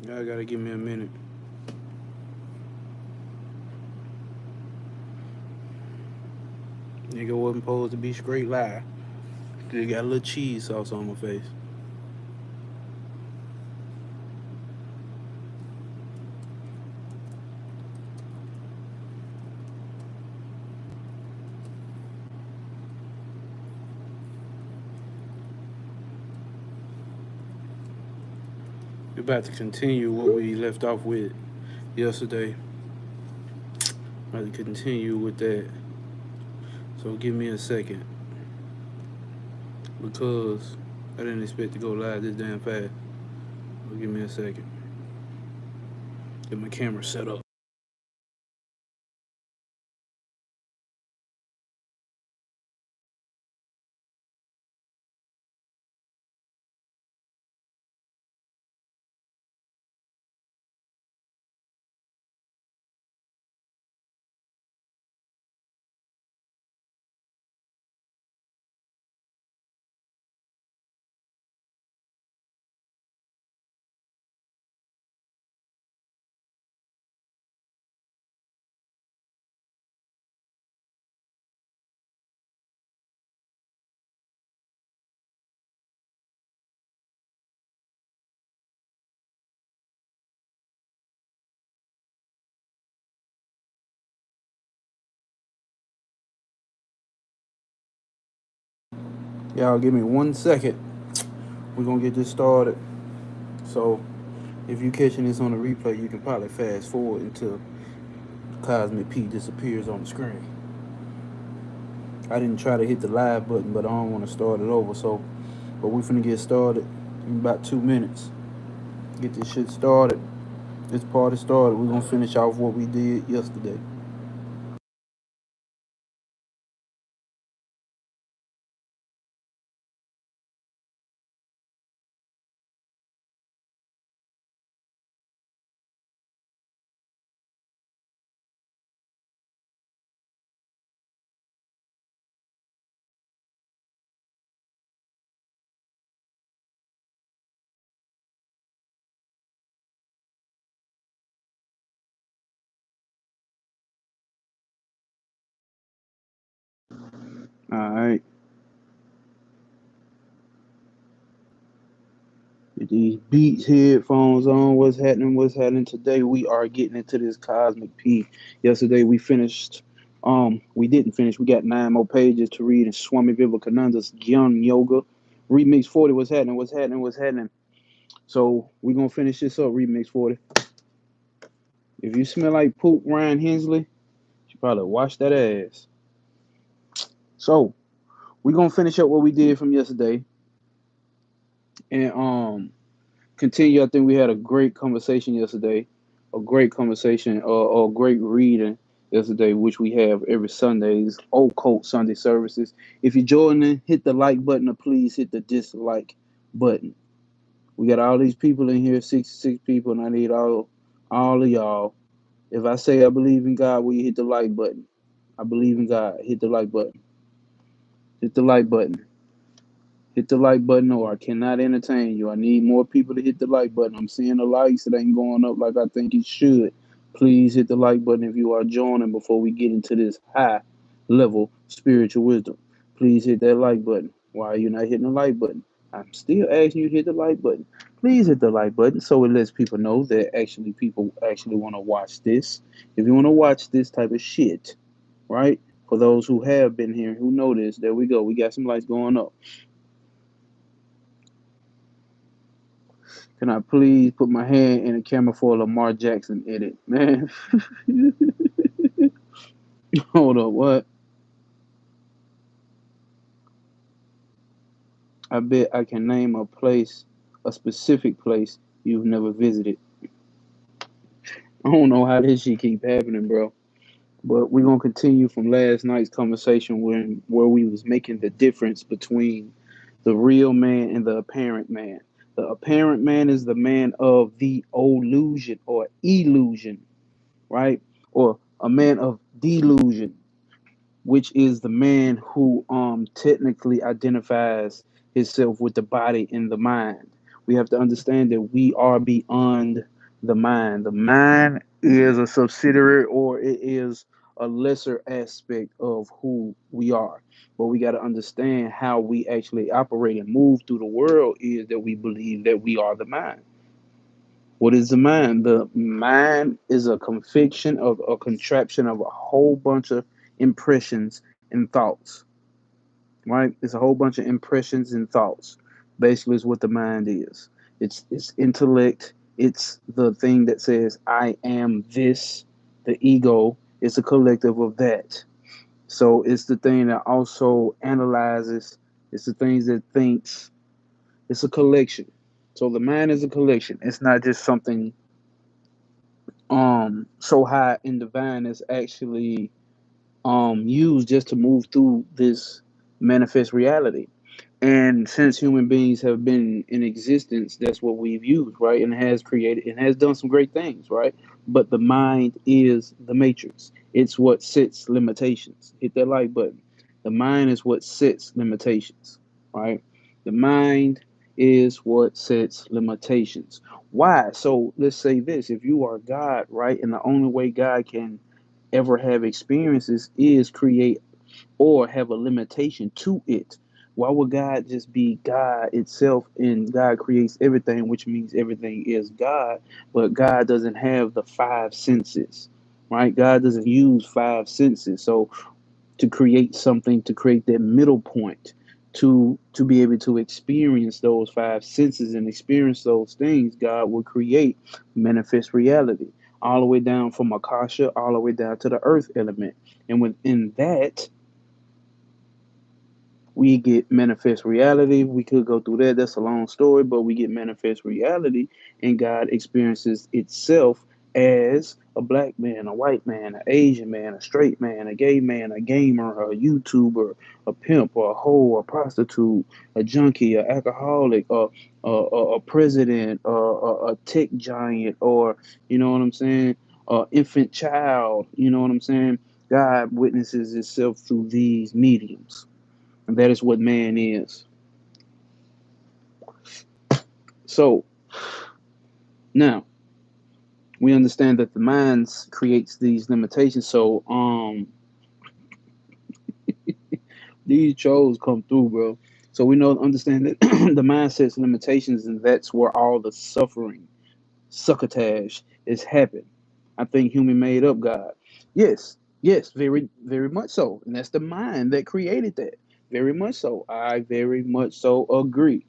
Y'all gotta give me a minute. Nigga wasn't supposed to be straight live. They got a little cheese sauce on my face. We're about to continue what we left off with yesterday. About to continue with that. So give me a second. Because I didn't expect to go live this damn fast. So give me a second. Get my camera set up. Y'all give me 1 second. We're gonna get this started. So if you're catching this on the replay, you can probably fast forward until Cosmic P disappears on the screen. I didn't try to hit the live button, but I don't want to start it over. So, but we're finna get started in about 2 minutes. Get this shit started. This party started. We're gonna finish off what we did yesterday. All right. With these beats, headphones on. What's happening? What's happening today? We are getting into this Cosmic P. Yesterday we finished. We didn't finish. We got 9 more pages to read in Swami Vivekananda's Gyan Yoga. Remix 40. What's happening? What's happening? What's happening? So we're gonna finish this up. Remix 40. If you smell like poop, Ryan Hensley, you probably wash that ass. So we're gonna finish up what we did from yesterday and continue. I think we had a great conversation yesterday, a great conversation, or great reading yesterday, which we have every Sundays, occult Sunday services. If you're joining, hit the like button or please hit the dislike button. We got all these people in here, 66 people, and I need all of y'all. If I say I believe in God, will you hit the like button? I believe in God. Hit the like button. Hit the like button. Hit the like button, or I cannot entertain you. I need more people to hit the like button. I'm seeing the likes. It ain't going up like I think it should. Please hit the like button if you are joining before we get into this high level spiritual wisdom. Please hit that like button. Why are you not hitting the like button? I'm still asking you to hit the like button. Please hit the like button so it lets people know that actually people actually want to watch this. If you want to watch this type of shit, right? For those who have been here, who know this, there we go. We got some lights going up. Can I please put my hand in a camera for a Lamar Jackson edit? Man, hold up, what? I bet I can name a place, a specific place you've never visited. I don't know how this shit keep happening, bro. But we're gonna continue from last night's conversation where we was making the difference between the real man and the apparent man. The apparent man is the man of the illusion or illusion, right? Or a man of delusion, which is the man who technically identifies himself with the body and the mind. We have to understand that we are beyond the mind. The mind is a subsidiary, or it is a lesser aspect of who we are. But we got to understand how we actually operate and move through the world is that we believe that we are the mind. What is the mind? The mind is a conviction of a contraption of a whole bunch of impressions and thoughts, right? It's a whole bunch of impressions and thoughts. Basically, is what the mind is. It's intellect. It's the thing that says I am this. The ego is a collective of that. So it's the thing that also analyzes. It's the things that thinks. It's a collection. So the mind is a collection. It's not just something so high and divine. It's actually used just to move through this manifest reality. And since human beings have been in existence, that's what we've used, right? And has created and has done some great things, right? But the mind is the matrix. It's what sets limitations. Hit that like button. The mind is what sets limitations, right? The mind is what sets limitations. Why? So let's say this: if you are God, right, and the only way God can ever have experiences is create or have a limitation to it. Why would God just be God itself and God creates everything, which means everything is God, but God doesn't have the five senses, right? God doesn't use five senses. So to create something, to create that middle point, to be able to experience those five senses and experience those things, God will create manifest reality all the way down from Akasha, all the way down to the earth element. And within that, we get manifest reality. We could go through that. That's a long story, but we get manifest reality, and God experiences itself as a black man, a white man, an Asian man, a straight man, a gay man, a gamer, a YouTuber, a pimp, or a hoe, a prostitute, a junkie, a alcoholic, a president, a tech giant, or you know what I'm saying, a infant child. You know what I'm saying. God witnesses itself through these mediums. And that is what man is. So now we understand that the mind creates these limitations. So these chose come through, bro. So we know understand that the mind sets limitations, and that's where all the suffering, succotash, is happening. I think human made up God. Yes, yes, very, very much so. And that's the mind that created that. Very much so. I very much so agree.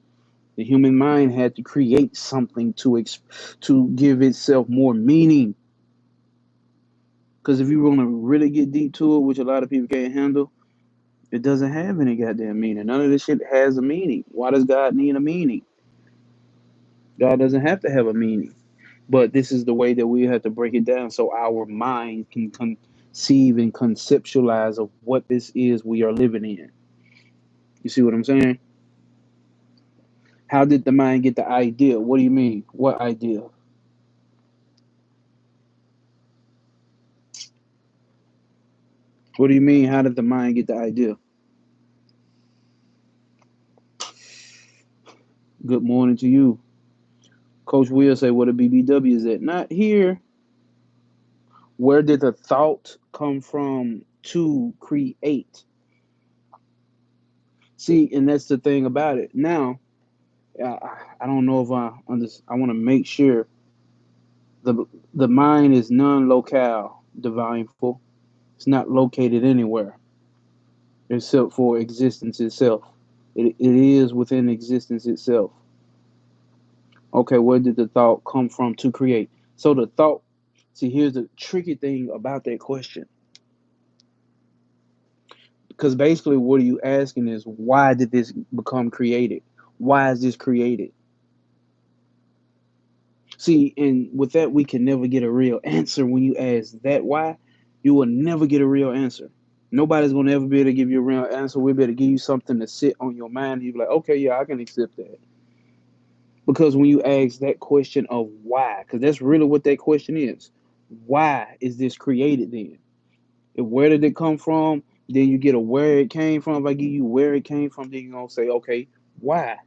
The human mind had to create something to give itself more meaning. Because if you want to really get deep to it, which a lot of people can't handle, it doesn't have any goddamn meaning. None of this shit has a meaning. Why does God need a meaning? God doesn't have to have a meaning. But this is the way that we have to break it down so our mind can conceive and conceptualize of what this is we are living in. You see what I'm saying? How did the mind get the idea? What do you mean? What idea? What do you mean? How did the mind get the idea? Good morning to you. Coach Will say, what a BBW is that? Not here. Where did the thought come from to create? See, and that's the thing about it. Now, I don't know if I understand. I want to make sure the the mind is non-locale, divineful. It's not located anywhere except for existence itself. It is within existence itself. Okay, where did the thought come from to create? So the thought, see, here's the tricky thing about that question. Because basically, what are you asking is, why did this become created? Why is this created? See, and with that, we can never get a real answer when you ask that why. You will never get a real answer. Nobody's going to ever be able to give you a real answer. We're able to give you something to sit on your mind. You're like, okay, yeah, I can accept that. Because when you ask that question of why, because that's really what that question is. Why is this created then? If where did it come from? Then you get a where it came from. If I give you where it came from, then you're gonna say, okay, why?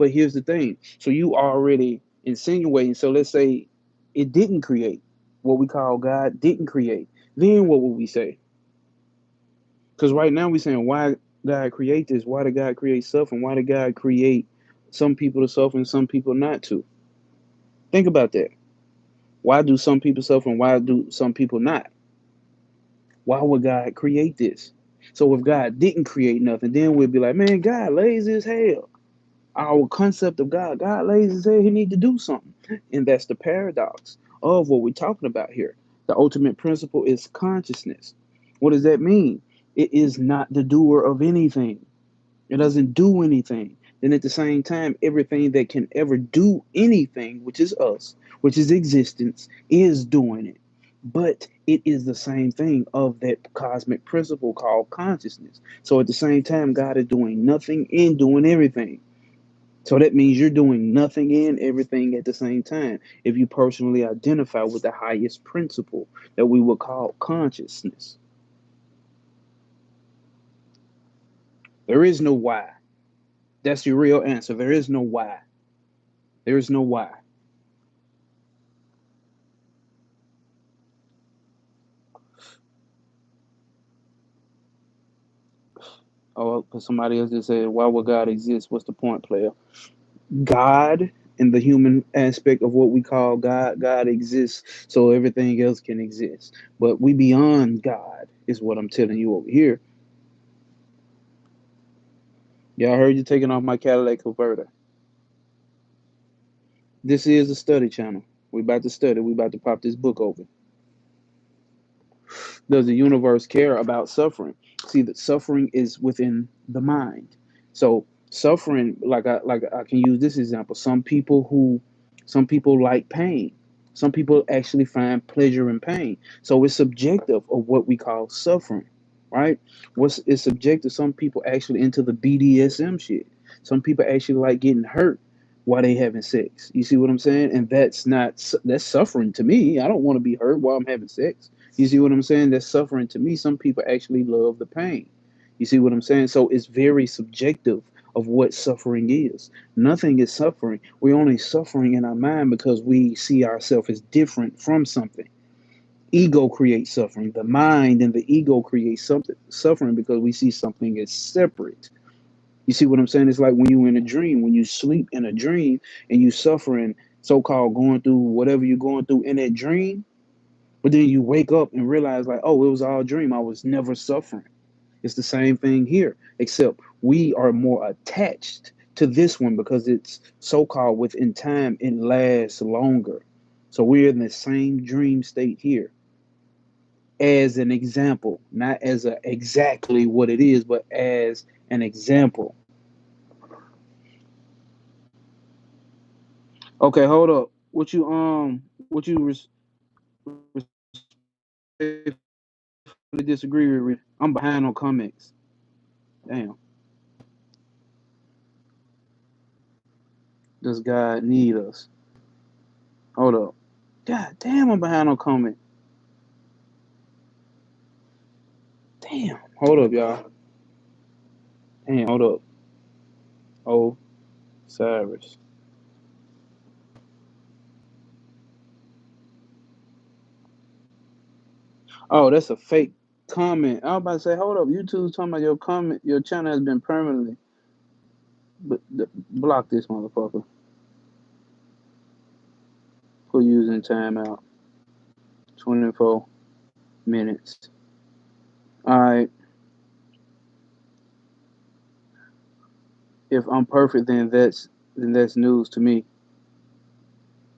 But here's the thing. So you already insinuating. So let's say it didn't create. What we call God didn't create. Then what would we say? Because right now we're saying why God create this? Why did God create suffering? Why did God create some people to suffer and some people not to? Think about that. Why do some people suffer and why do some people not? Why would God create this? So if God didn't create nothing, then we'd be like, man, God lazy as hell. Our concept of God lazy as hell, he need to do something. And that's the paradox of what we're talking about here. The ultimate principle is consciousness. What does that mean? It is not the doer of anything. It doesn't do anything. Then at the same time, everything that can ever do anything, which is us, which is existence, is doing it. But it is the same thing of that cosmic principle called consciousness. So at the same time, God is doing nothing and doing everything. So that means you're doing nothing and everything at the same time. If you personally identify with the highest principle that we would call consciousness, there is no why. That's your real answer. There is no why. There is no why. Oh, because somebody else just said, why would God exist? What's the point, player? God, in the human aspect of what we call God, God exists so everything else can exist. But we beyond God, is what I'm telling you over here. Yeah, I heard you taking off my Cadillac converter. This is a study channel. We about to study. We about to pop this book open. Does the universe care about suffering? See, that suffering is within the mind. So suffering, like I can use this example. Some people like pain. Some people actually find pleasure in pain. So it's subjective of what we call suffering, right? What's it's subjective. Some people actually into the BDSM shit. Some people actually like getting hurt while they having sex. You see what I'm saying? And that's suffering to me. I don't want to be hurt while I'm having sex. You see what I'm saying? That's suffering to me. Some people actually love the pain. You see what I'm saying? So it's very subjective of what suffering is. Nothing is suffering. We're only suffering in our mind because we see ourselves as different from something. Ego creates suffering. The mind and the ego create something suffering because we see something as separate. You see what I'm saying? It's like when you in a dream, when you sleep in a dream and you suffering, so-called going through whatever you're going through in that dream, but then you wake up and realize like, oh, it was all a dream. I was never suffering. It's the same thing here, except we are more attached to this one because it's so-called within time, it lasts longer. So we're in the same dream state here as an example, not as a exactly what it is, but as an example. Okay, hold up. What you respectfully disagree with? I'm behind on comments. Damn. Does God need us? Hold up. God damn, I'm behind on comment. Damn. Hold up, y'all. Damn, hold up. Oh, Cyrus. Oh, that's a fake comment. I was about to say, hold up. YouTube's talking about your comment. Your channel has been permanently. But block this motherfucker for using timeout. 24 minutes. All right. If I'm perfect, then that's news to me.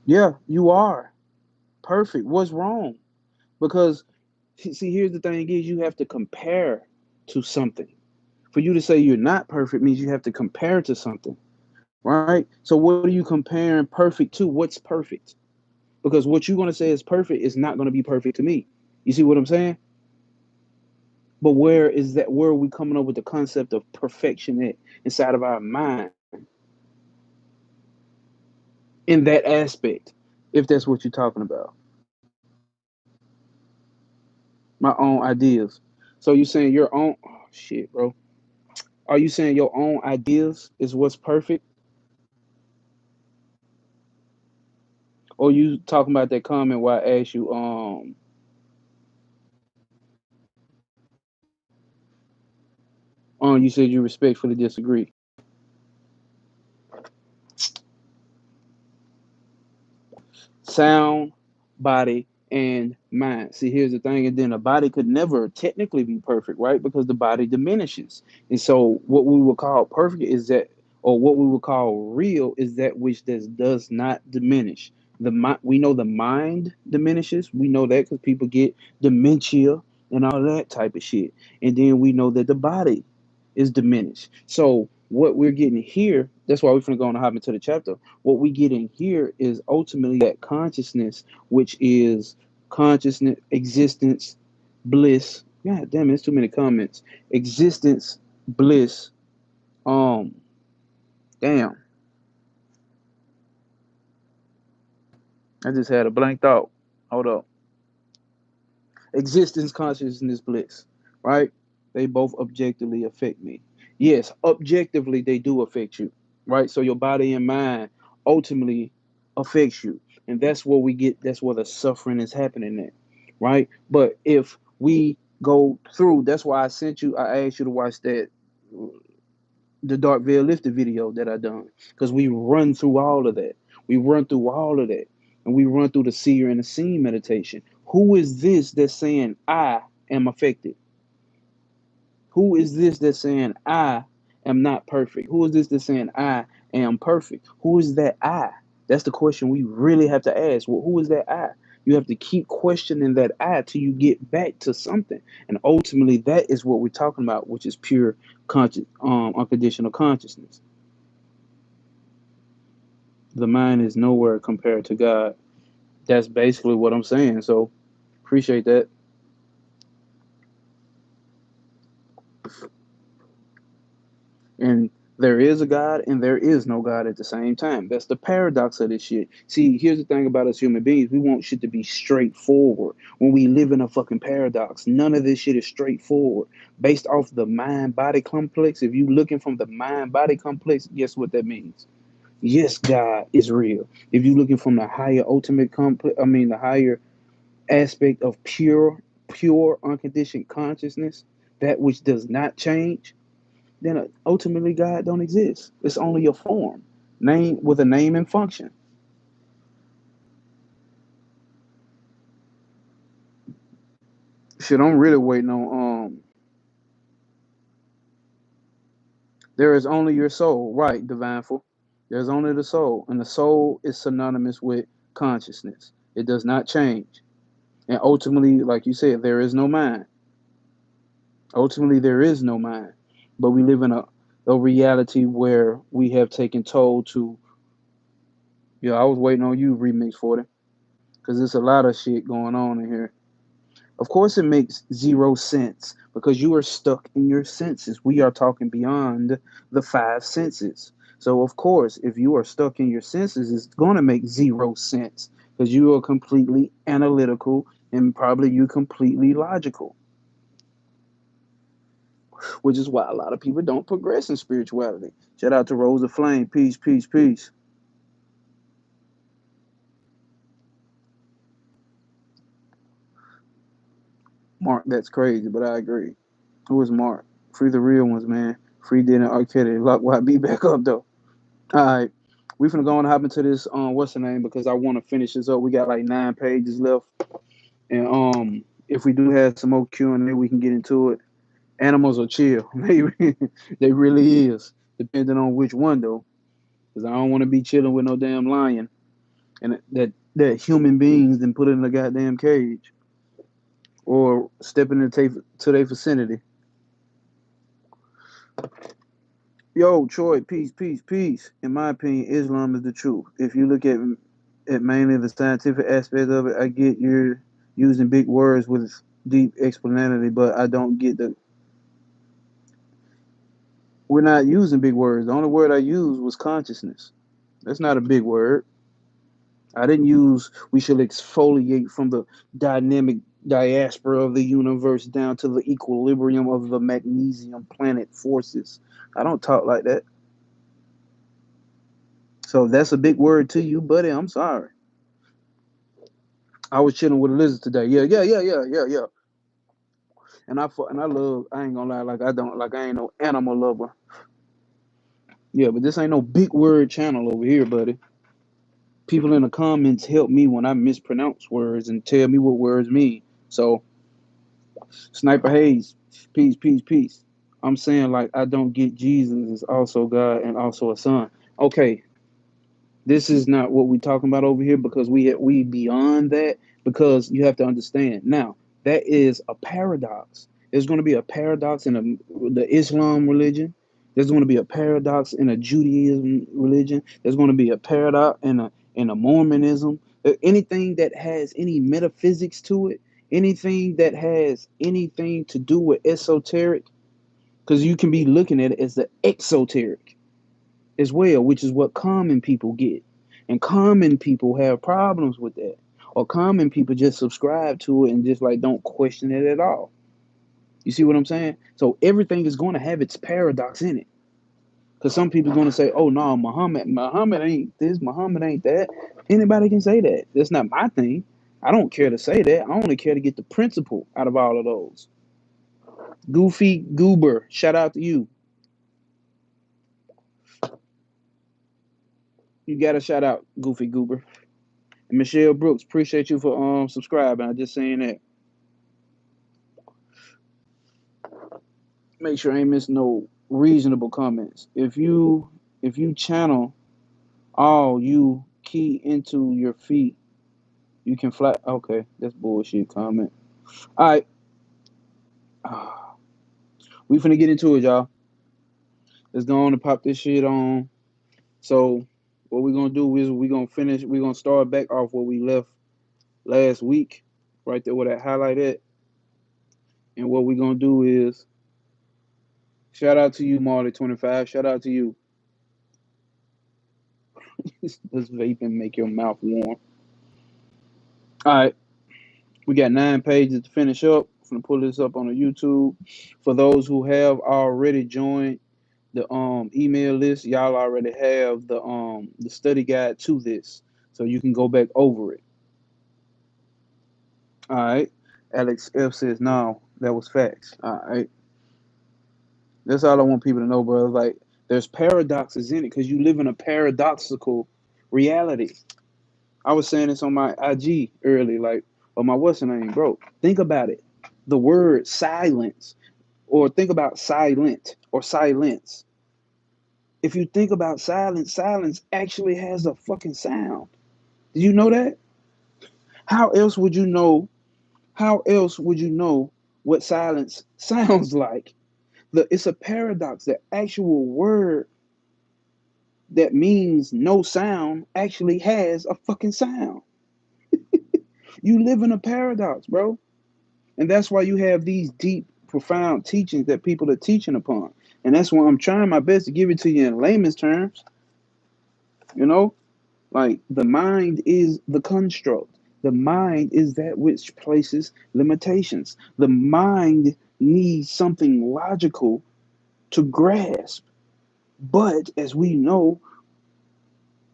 Yeah, you are perfect. What's wrong? Because see, here's the thing: is you have to compare to something. For you to say you're not perfect means you have to compare to something, right? So what are you comparing perfect to? What's perfect? Because what you're going to say is perfect is not going to be perfect to me. You see what I'm saying? But where is that? Where are we coming up with the concept of perfection at inside of our mind in that aspect? If that's what you're talking about, my own ideas. So you're saying your own oh, shit, bro. Are you saying your own ideas is what's perfect? Or you talking about that comment where I asked you, you said you respectfully disagree. Sound, body, and mind. See, here's the thing, and then the body could never technically be perfect, right? Because the body diminishes. And so what we would call perfect is that, or what we would call real is that which does not diminish. We know the mind diminishes. We know that because people get dementia and all that type of shit. And then we know that the body is diminished. So what we're getting here, that's why we're going to go on and hop into the chapter. What we get in here is ultimately that consciousness, which is consciousness, existence, bliss. God damn it, it's too many comments. Existence, bliss. Um, damn, I just had a blank thought. Hold up. Existence, consciousness, bliss, right? They both objectively affect me. Yes, objectively they do affect you, right? So your body and mind ultimately affects you, and that's where we get. That's where the suffering is happening at, right? But if we go through, that's why I sent you. I asked you to watch that the Dark Veil Lifted video that I done because we run through all of that. We run through all of that, and we run through the seer and the seen meditation. Who is this that's saying I am affected? Who is this that's saying I am not perfect? Who is this that's saying I am perfect? Who is that I? That's the question we really have to ask. Well, who is that I? You have to keep questioning that I till you get back to something. And ultimately, that is what we're talking about, which is pure unconditional consciousness. The mind is nowhere compared to God. That's basically what I'm saying. So appreciate that. And there is a God and there is no God at the same time. That's the paradox of this shit. See, here's the thing about us human beings. We want shit to be straightforward when we live in a fucking paradox. None of this shit is straightforward. Based off the mind-body complex, if you looking from the mind-body complex, guess what that means? Yes, God is real. If you're looking from the higher ultimate complex, I mean the higher aspect of pure unconditioned consciousness, that which does not change, then ultimately God don't exist. It's only a form, name with a name and function. Shit, I'm really waiting on there is only your soul, right, Divineful. There's only the soul, and the soul is synonymous with consciousness. It does not change. And ultimately, like you said, there is no mind. Ultimately, there is no mind. But we live in a reality where we have taken toll to, yeah, I was waiting on you, Remix 40, because there's a lot of shit going on in here. Of course, it makes zero sense because you are stuck in your senses. We are talking beyond the five senses. So, of course, if you are stuck in your senses, it's going to make zero sense because you are completely analytical and probably you completely logical, which is why a lot of people don't progress in spirituality. Shout out to Rose of Flame. Peace, peace, peace. Mark, that's crazy, but I agree. Who is Mark? Free the real ones, man. Free didn't arcade. Lock YB back up, though. All right, we finna go and hop into this. What's the name? Because I want to finish this up. We got like 9 pages left, and if we do have some more Q&A, we can get into it. Animals are chill, maybe they really is, depending on which one though. Because I don't want to be chilling with no damn lion, and that human beings then put it in a goddamn cage or step into their vicinity. Yo, Troy, peace, peace, peace. In my opinion, Islam is the truth. If you look at mainly the scientific aspect of it, I get you're using big words with deep explanatory, but I don't get the. We're not using big words. The only word I used was consciousness. That's not a big word. I didn't use we should exfoliate from the dynamic diaspora of the universe down to the equilibrium of the magnesium planet forces. I don't talk like that. So if that's a big word to you, buddy, I'm sorry. I was chilling with a lizard today. Yeah. And I love. I ain't gonna lie. I ain't no animal lover. Yeah, but this ain't no big word channel over here, buddy. People in the comments help me when I mispronounce words and tell me what words mean. So, Sniper Hayes, peace. I'm saying like I don't get Jesus is also God and also a son. Okay, this is not what we're talking about over here because we beyond that because you have to understand now that is a paradox. There's going to be a paradox in the Islam religion. There's going to be a paradox in a Judaism religion. There's going to be a paradox in a Mormonism. Anything that has any metaphysics to it, anything that has anything to do with esoteric, because you can be looking at it as the exoteric as well, which is what common people get. And common people have problems with that. Or common people just subscribe to it and just like don't question it at all. You see what I'm saying? So everything is going to have its paradox in it. Because some people are going to say, oh no, Muhammad ain't this, Muhammad ain't that. Anybody can say that. That's not my thing. I don't care to say that. I only care to get the principle out of all of those. Goofy Goober, shout out to you. You got a shout out, Goofy Goober. And Michelle Brooks, appreciate you for subscribing. I just saying that. Make sure I ain't missing no reasonable comments. If you channel all you key into your feet, you can fly. Okay, that's bullshit comment. All right, we finna get into it, y'all. Let's go on and pop this shit on. So what we're gonna do is we're gonna finish. We're gonna start back off where we left last week, right there where that highlight at. And what we're gonna do is shout out to you, Marley25. Shout out to you. This vape and make your mouth warm. All right, we got 9 pages to finish up. I'm gonna pull this up on the YouTube. For those who have already joined the email list, y'all already have the study guide to this, so you can go back over it. All right. Alex F says no, that was facts. All right, that's all I want people to know, bro. Like, there's paradoxes in it because you live in a paradoxical reality. I was saying this on my IG early, like, or my what's the name, bro. Think about it. The word silence, or think about silent or silence. If you think about silence, silence actually has a fucking sound. Do you know that? How else would you know? How else would you know what silence sounds like? It's a paradox. The actual word that means no sound actually has a fucking sound. You live in a paradox, bro. And that's why you have these deep, profound teachings that people are teaching upon. And that's why I'm trying my best to give it to you in layman's terms. You know, like the mind is the construct. The mind is that which places limitations. The mind needs something logical to grasp. But as we know,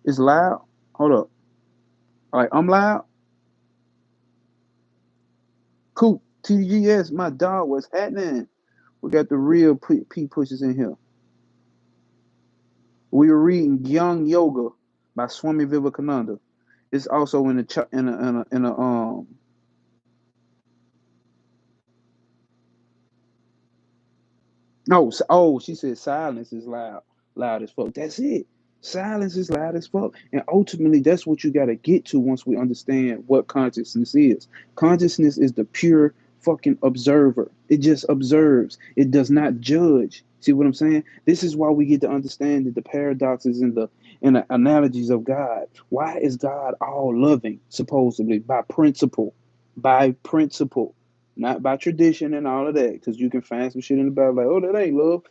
it's loud. Hold up. All right, I'm loud. Cool. TGS, my dog, what's happening? We got the real P pushes in here. We were reading Young Yoga by Swami Vivekananda. It's also in a no. Oh, she said silence is loud as fuck. That's it. Silence is loud as fuck, and ultimately, that's what you got to get to once we understand what consciousness is. Consciousness is the pure fucking observer. It just observes. It does not judge. See what I'm saying? This is why we get to understand that the paradoxes and the analogies of God. Why is God all loving? Supposedly by principle, not by tradition and all of that. Because you can find some shit in the Bible like, oh, that ain't love.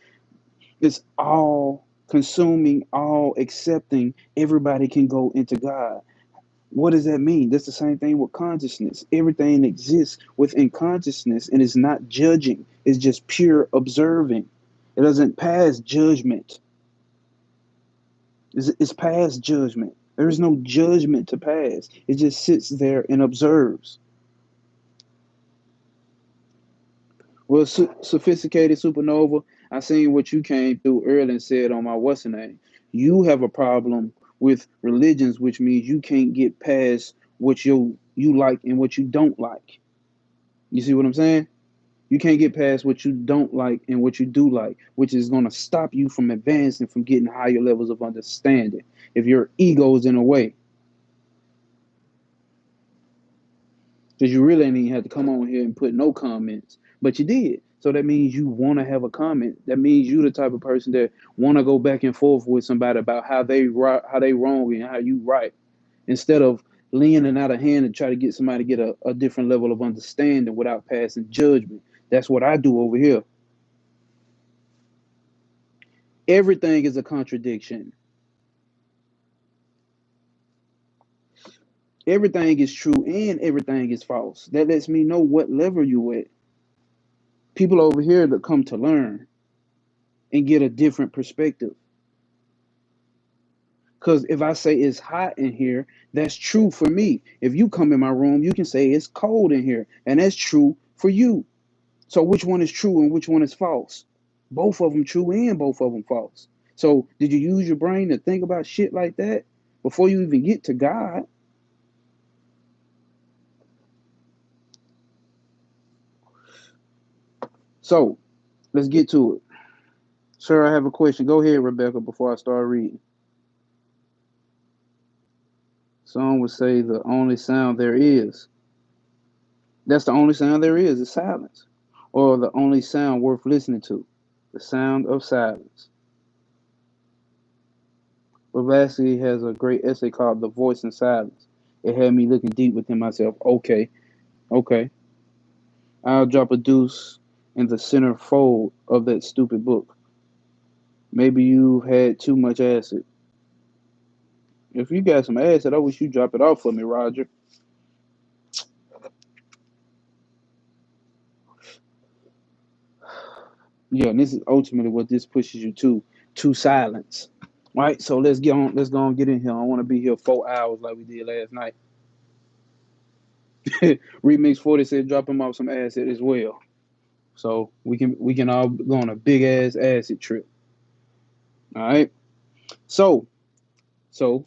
It's all consuming, all accepting. Everybody can go into God. What does that mean? That's the same thing with consciousness. Everything exists within consciousness and is not judging. It's just pure observing. It doesn't pass judgment. It's past judgment. There is no judgment to pass. It just sits there and observes. Well, sophisticated supernova, I seen what you came through early and said on my what's the name. You have a problem with religions, which means you can't get past what you like and what you don't like. You see what I'm saying? You can't get past what you don't like and what you do like, which is going to stop you from advancing, from getting higher levels of understanding. If your ego's in a way, because you really ain't even have to come on here and put no comments, but you did. So that means you want to have a comment. That means you the type of person that want to go back and forth with somebody about how they right, how they wrong, and how you right, instead of leaning out a hand and try to get somebody to get a different level of understanding without passing judgment. That's what I do over here. Everything is a contradiction. Everything is true and everything is false. That lets me know what level you at. People over here that come to learn and get a different perspective. Because if I say it's hot in here, that's true for me. If you come in my room, you can say it's cold in here, and that's true for you. So which one is true and which one is false? Both of them true and both of them false. So did you use your brain to think about shit like that before you even get to God? So let's get to it. Sir, I have a question. Go ahead, Rebecca, before I start reading. Some would say the only sound there is. That's the only sound there is silence. Or the only sound worth listening to. The sound of silence. Blavatsky has a great essay called The Voice in Silence. It had me looking deep within myself. Okay, okay. I'll drop a deuce in the center fold of that stupid book. Maybe you had too much acid. If you got some acid, I wish you drop it off for me, Roger. Yeah, and this is ultimately what this pushes you to silence. Right? So let's get on, let's go and get in here. I want to be here 4 hours like we did last night. Remix 40 said drop him off some acid as well. So we can all go on a big ass acid trip. All right. So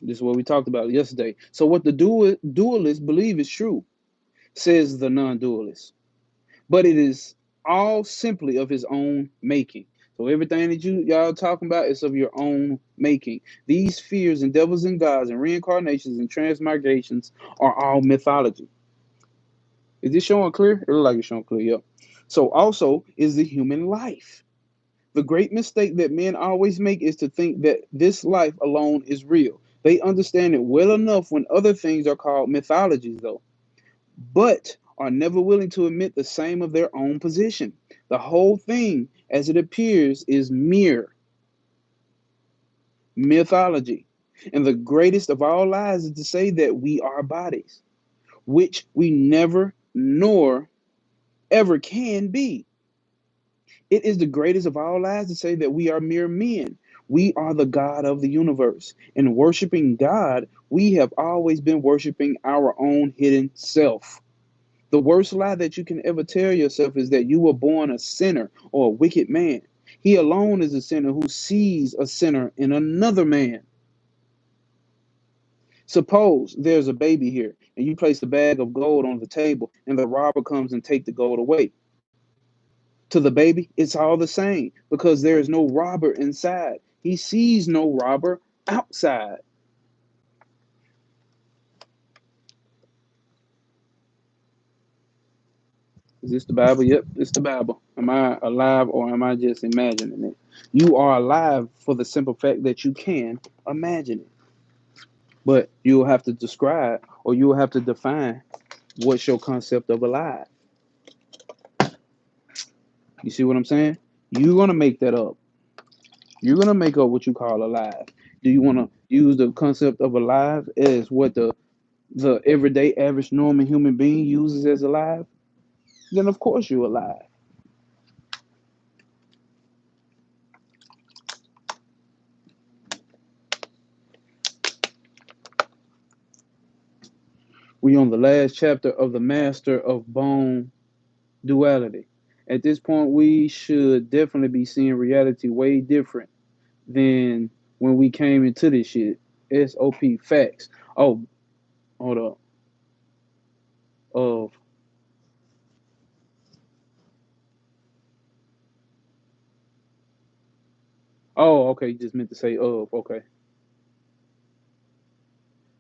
this is what we talked about yesterday. So what the dualists believe is true, says the non-dualist. But it is all simply of his own making. So everything that y'all talking about is of your own making. These fears and devils and gods and reincarnations and transmigrations are all mythology. Is this showing clear? It looks like it's showing clear, yep. So also is the human life. The great mistake that men always make is to think that this life alone is real. They understand it well enough when other things are called mythologies, though, but are never willing to admit the same of their own position. The whole thing, as it appears, is mere mythology. And the greatest of all lies is to say that we are bodies, which we never nor ever can be. It is the greatest of all lies to say that we are mere men. We are the God of the universe. In worshiping God, we have always been worshiping our own hidden self. The worst lie that you can ever tell yourself is that you were born a sinner or a wicked man. He alone is a sinner who sees a sinner in another man. Suppose there's a baby here and you place a bag of gold on the table and the robber comes and take the gold away. To the baby, it's all the same because there is no robber inside. He sees no robber outside. Is this the Bible? Yep, it's the Bible. Am I alive or am I just imagining it? You are alive for the simple fact that you can imagine it. But you'll have to describe or you'll have to define what's your concept of alive. You see what I'm saying? You're going to make that up. You're going to make up what you call alive. Do you want to use the concept of alive as what the everyday average normal human being uses as alive? Then of course you're alive. We on the last chapter of the Master of Bone Duality. At this point, we should definitely be seeing reality way different than when we came into this shit. SOP facts. Oh, hold up. Of okay, you just meant to say of. Okay.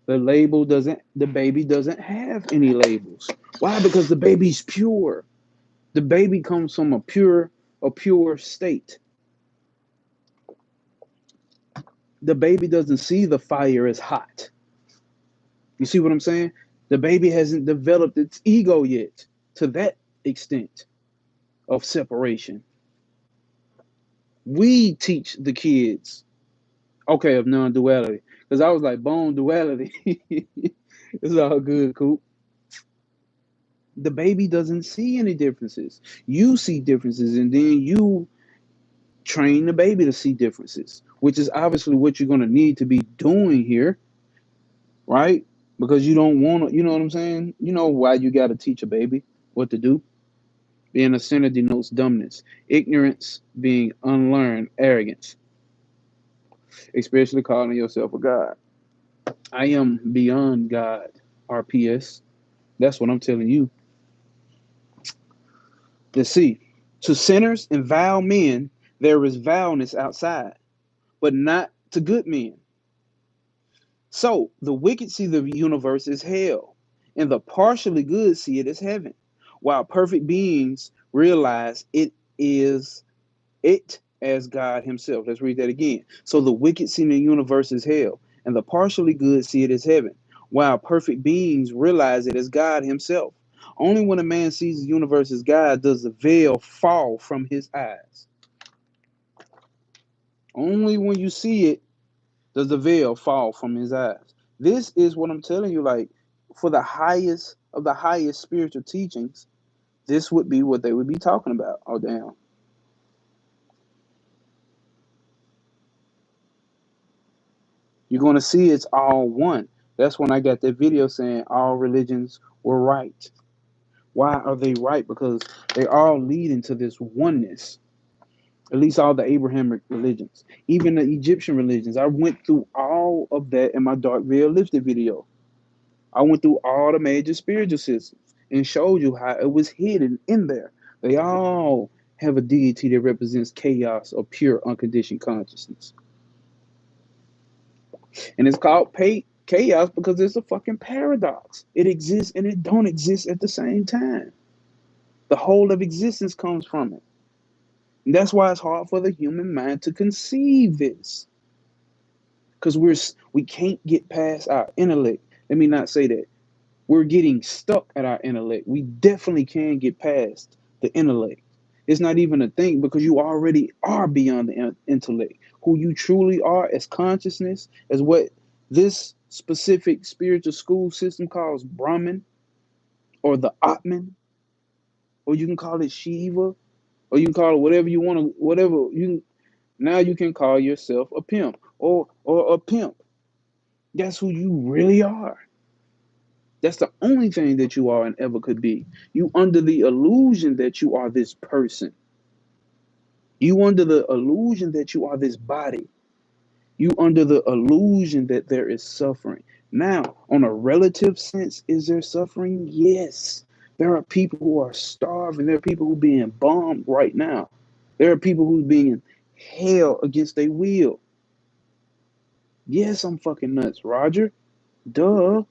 The baby doesn't have any labels. Why? Because the baby's pure. The baby comes from a pure state. The baby doesn't see the fire as hot. You see what I'm saying? The baby hasn't developed its ego yet to that extent of separation. We teach the kids, okay, of non-duality. Because I was like, bone duality. It's all good, Coop. The baby doesn't see any differences. You see differences, and then you train the baby to see differences, which is obviously what you're going to need to be doing here, right? Because you don't want to, you know what I'm saying? You know why you got to teach a baby what to do? Being a sinner denotes dumbness, ignorance being unlearned, arrogance, especially calling yourself a God. I am beyond God, RPS. That's what I'm telling you. Let's see. To sinners and vile men, there is vileness outside, but not to good men. So the wicked see the universe as hell, and the partially good see it as heaven, while perfect beings realize it as God Himself. Let's read that again. So the wicked see the universe as hell, and the partially good see it as heaven, while perfect beings realize it as God Himself. Only when a man sees the universe as God does the veil fall from his eyes. Only when you see it does the veil fall from his eyes. This is what I'm telling you. Like, for the highest of the highest spiritual teachings, this would be what they would be talking about. Oh, damn. You're going to see it's all one. That's when I got that video saying all religions were right. Why are they right? Because they all lead into this oneness. At least all the Abrahamic religions, even the Egyptian religions. I went through all of that in my Dark Veil Lifted video. I went through all the major spiritual systems and showed you how it was hidden in there. They all have a deity that represents chaos or pure unconditioned consciousness. And it's called chaos because it's a fucking paradox. It exists and it don't exist at the same time. The whole of existence comes from it. And that's why it's hard for the human mind to conceive this. Because we can't get past our intellect. Let me not say that. We're getting stuck at our intellect. We definitely can get past the intellect. It's not even a thing because you already are beyond the intellect. Who you truly are as consciousness, as what this specific spiritual school system calls Brahman or the Atman, or you can call it Shiva, or you can call it whatever you want to, whatever you. Now you can call yourself a pimp or a pimp. That's who you really are. That's the only thing that you are and ever could be. You under the illusion that you are this person. You under the illusion that you are this body. You under the illusion that there is suffering. Now, on a relative sense, is there suffering? Yes. There are people who are starving. There are people who are being bombed right now. There are people who are being held against their will. Yes, I'm fucking nuts, Roger. Duh.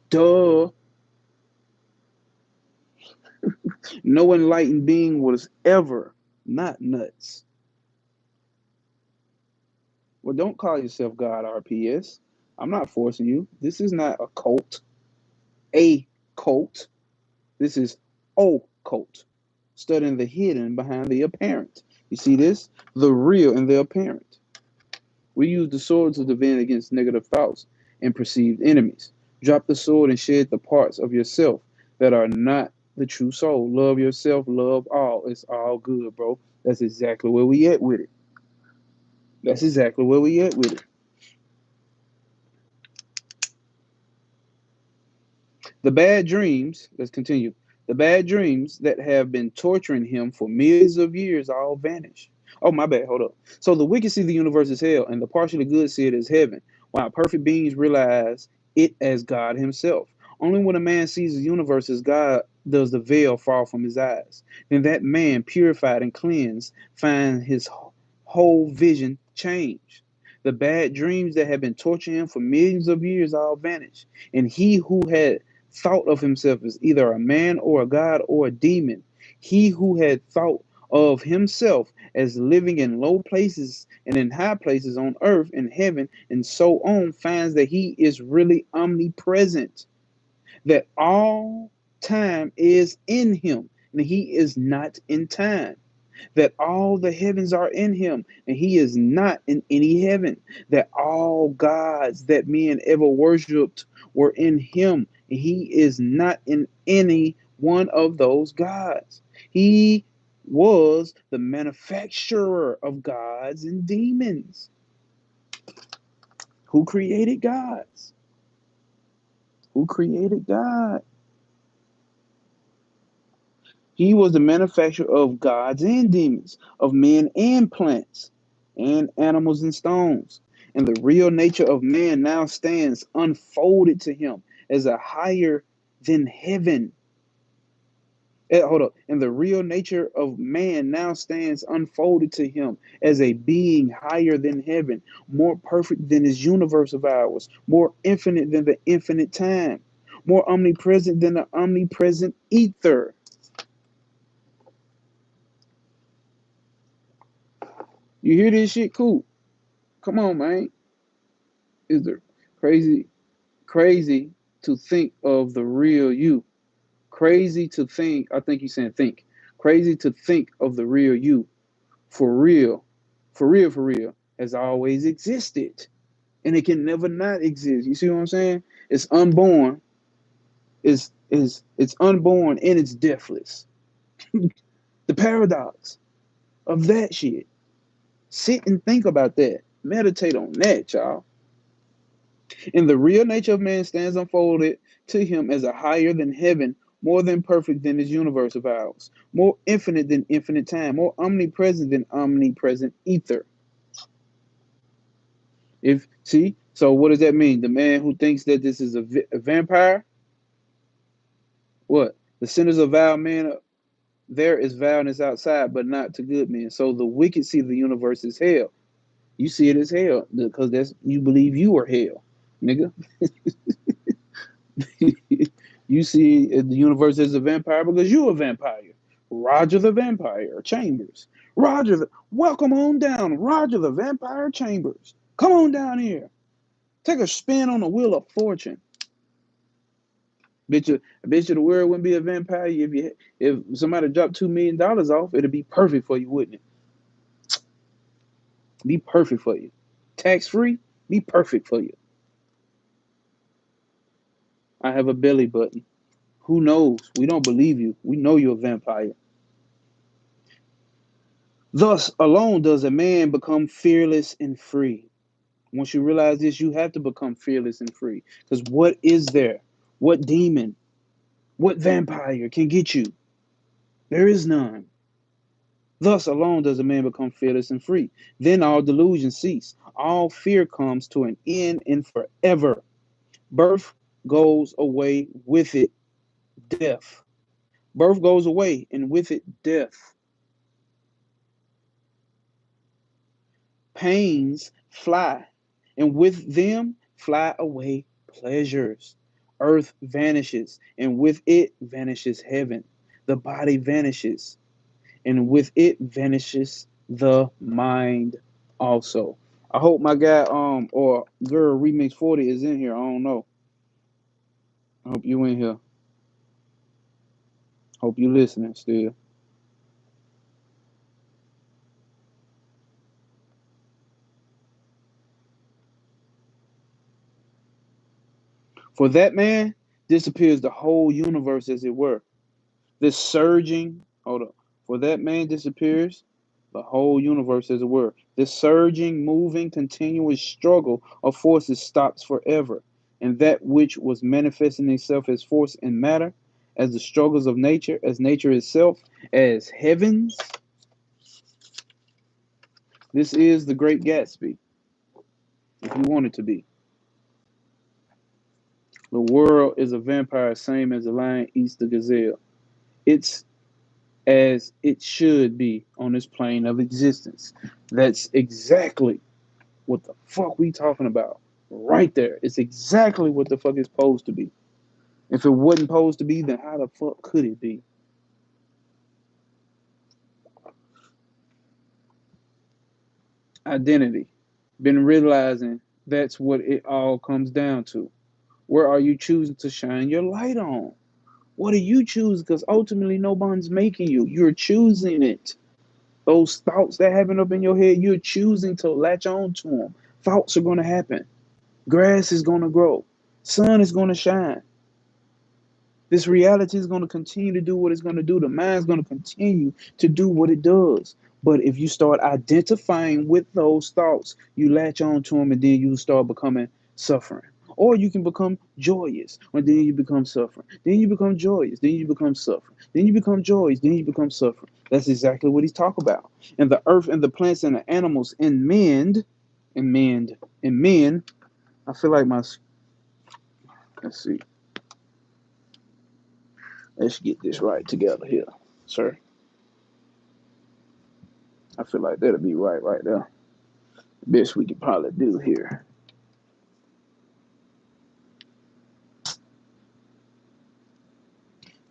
Duh. No enlightened being was ever not nuts. Well, don't call yourself God, RPS. I'm not forcing you. This is not a cult. A cult. This is occult. Studying the hidden behind the apparent. You see this? The real and the apparent. We use the sword to defend against negative thoughts and perceived enemies. Drop the sword and shed the parts of yourself that are not the true soul. Love yourself, love all. It's all good, bro. That's exactly where we at with it. That's exactly where we at with it. The bad dreams, let's continue. The bad dreams that have been torturing him for millions of years all vanish. Oh, my bad, hold up. So the wicked see the universe as hell, and the partially good see it as heaven, while perfect beings realize it as God himself. Only when a man sees the universe as God does the veil fall from his eyes. Then that man, purified and cleansed, finds his whole vision changed. The bad dreams that have been torturing him for millions of years all vanish, and he who had thought of himself as either a man or a god or a demon, he who had thought of himself as living in low places and in high places on earth and heaven and so on, finds that he is really omnipresent, that all time is in him and he is not in time, that all the heavens are in him and he is not in any heaven, that all gods that men ever worshipped were in him and he is not in any one of those gods. He was the manufacturer of gods and demons. Who created gods? Who created God? He was the manufacturer of gods and demons, of men and plants, and animals and stones. And the real nature of man now stands unfolded to him as a higher than heaven. Hold up. And the real nature of man now stands unfolded to him as a being higher than heaven, more perfect than this universe of ours, more infinite than the infinite time, more omnipresent than the omnipresent ether. You hear this shit? Cool. Come on, man. Is it crazy to think of the real you? Crazy to think, I think you're saying think. Crazy to think of the real you. For real, for real, has always existed. And it can never not exist. You see what I'm saying? It's unborn. It's unborn and it's deathless. The paradox of that shit. Sit and think about that. Meditate on that, y'all. And the real nature of man stands unfolded to him as a higher than heaven, more than perfect than this universe of ours, more infinite than infinite time, more omnipresent than omnipresent ether. If see, so what does that mean? The man who thinks that this is a vampire, what? The sinners of vile men, there is vileness outside, but not to good men. So the wicked see the universe as hell. You see it as hell because that's you believe you are hell, nigga. You see the universe as a vampire because you're a vampire. Roger the Vampire Chambers. Welcome on down, Roger the Vampire Chambers. Come on down here. Take a spin on the wheel of fortune. I bet you the world wouldn't be a vampire if somebody dropped $2 million off, it'd be perfect for you, wouldn't it? Be perfect for you. Tax free, be perfect for you. I have a belly button. Who knows? We don't believe you. We know you're a vampire. Thus alone does a man become fearless and free. Once you realize this, you have to become fearless and free. Because what is there? What demon? What vampire can get you? There is none. Thus alone does a man become fearless and free. Then all delusion cease. All fear comes to an end and forever. Birth goes away with it, death. Birth goes away and with it, death. Pains fly, and with them fly away pleasures. Earth vanishes, and with it vanishes heaven. The body vanishes, and with it vanishes the mind also. I hope my guy or girl Remix 40 is in here. I don't know. I hope you in here. Hope you listening still. For that man disappears the whole universe as it were. This surging, hold up. For that man disappears the whole universe as it were. This surging, moving, continuous struggle of forces stops forever. and that which was manifesting itself as force and matter, as the struggles of nature, as nature itself, as heavens. This is the Great Gatsby, if you want it to be. The world is a vampire, same as the lion eats the gazelle. It's as it should be on this plane of existence. That's exactly what the fuck we talking about. Right there. It's exactly what the fuck it's supposed to be. If it wasn't supposed to be, then how the fuck could it be? Identity. Been realizing that's what it all comes down to. Where are you choosing to shine your light on? What do you choose? Because ultimately, no one's making you. You're choosing it. Those thoughts that happen up in your head, you're choosing to latch on to them. Thoughts are going to happen. Grass is going to grow. Sun is going to shine. This reality is going to continue to do what it's going to do. The mind's going to continue to do what it does. But if you start identifying with those thoughts, you latch on to them and then you start becoming suffering. Or you can become joyous, or then you become suffering. Then you become joyous, then you become suffering. Then you become joyous, then you become suffering. That's exactly what he's talking about. And the earth and the plants and the animals and men, I feel like let's see. Let's get this right together here, sir. I feel like that'll be right there. Best we could probably do here.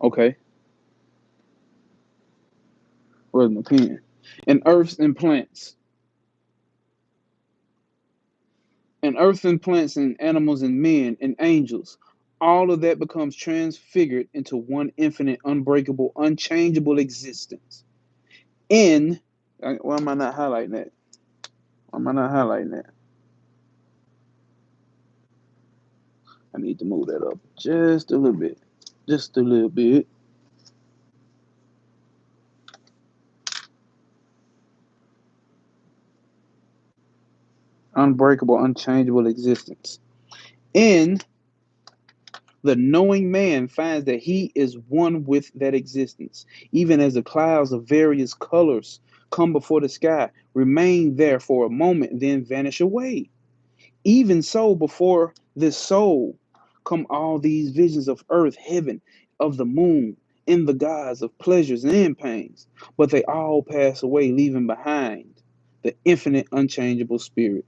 Okay, where's my pen? And earths and plants. And earth and plants and animals and men and angels. All of that becomes transfigured into one infinite, unbreakable, unchangeable existence. In, why am I not highlighting that? Why am I not highlighting that? I need to move that up just a little bit. Just a little bit. Unbreakable, unchangeable existence. In the knowing man finds that he is one with that existence, even as the clouds of various colors come before the sky, remain there for a moment, then vanish away. Even so, before this soul come all these visions of earth, heaven, of the moon, in the guise of pleasures and pains, but they all pass away, leaving behind the infinite, unchangeable spirit.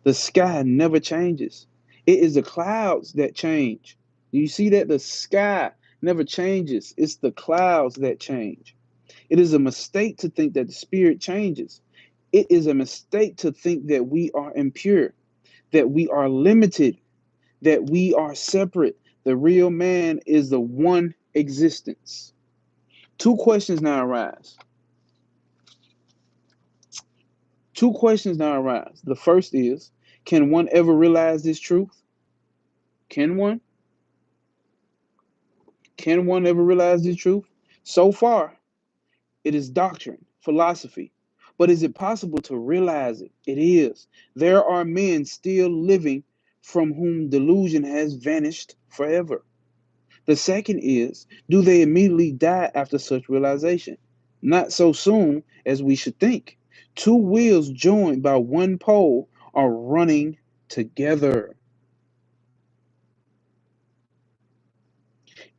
The sky never changes. It is the clouds that change. You see that the sky never changes. It's the clouds that change. It is a mistake to think that the spirit changes. It is a mistake to think that we are impure, that we are limited, that we are separate. The real man is the one existence. Two questions now arise. Two questions now arise. The first is, can one ever realize this truth? Can one? Can one ever realize this truth? So far, it is doctrine, philosophy. But is it possible to realize it? It is. There are men still living from whom delusion has vanished forever. The second is, do they immediately die after such realization? Not so soon as we should think. Two wheels joined by one pole are running together.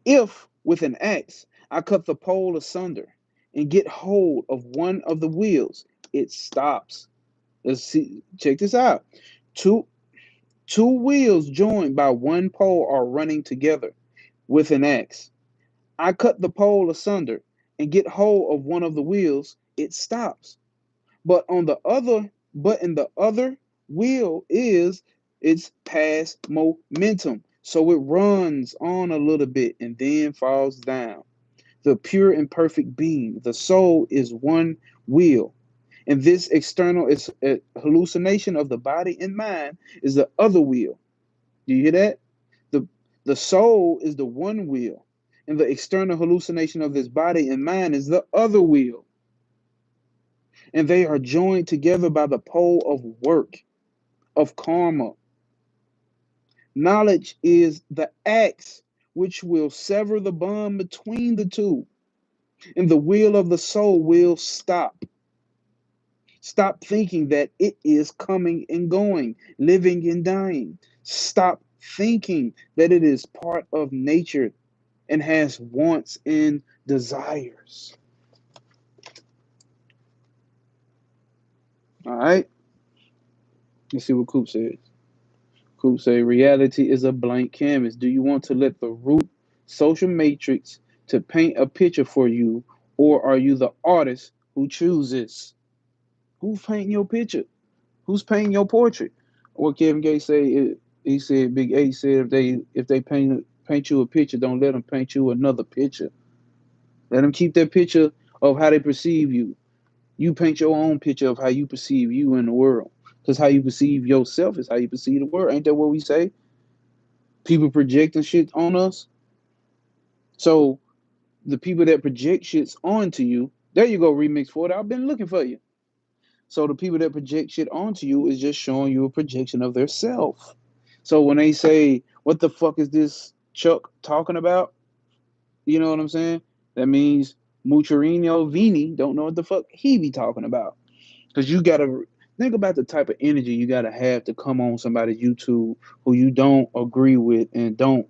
If, with an axe, I cut the pole asunder and get hold of one of the wheels, it stops. Let's see, check this out. Two two wheels joined by one pole are running together with an axe. I cut the pole asunder and get hold of one of the wheels, it stops. But on the other, but in the other wheel is its past momentum. So it runs on a little bit and then falls down. The pure and perfect being, the soul is one wheel. And this external is a hallucination of the body and mind is the other wheel. Do you hear that? The the soul is the one wheel, and the external hallucination of this body and mind is the other wheel. And they are joined together by the pole of work, of karma. Knowledge is the axe which will sever the bond between the two, and the wheel of the soul will stop. Stop thinking that it is coming and going, living and dying. Stop thinking that it is part of nature and has wants and desires. All right? Let's see what Coop says. Coop say reality is a blank canvas. Do you want to let the root social matrix to paint a picture for you, or are you the artist who chooses? Who's painting your picture? Who's painting your portrait? What Kevin Gates say? He said, Big A said, if they paint you a picture, don't let them paint you another picture. Let them keep that picture of how they perceive you. You paint your own picture of how you perceive you in the world. Because how you perceive yourself is how you perceive the world. Ain't that what we say? People projecting shit on us. So the people that project shits onto you, there you go, Remix for it. I've been looking for you. So the people that project shit onto you is just showing you a projection of their self. So when they say, what the fuck is this Chuck talking about? You know what I'm saying? That means Mucherino Vini don't know what the fuck he be talking about. Because you got to think about the type of energy you got to have to come on somebody's YouTube who you don't agree with and don't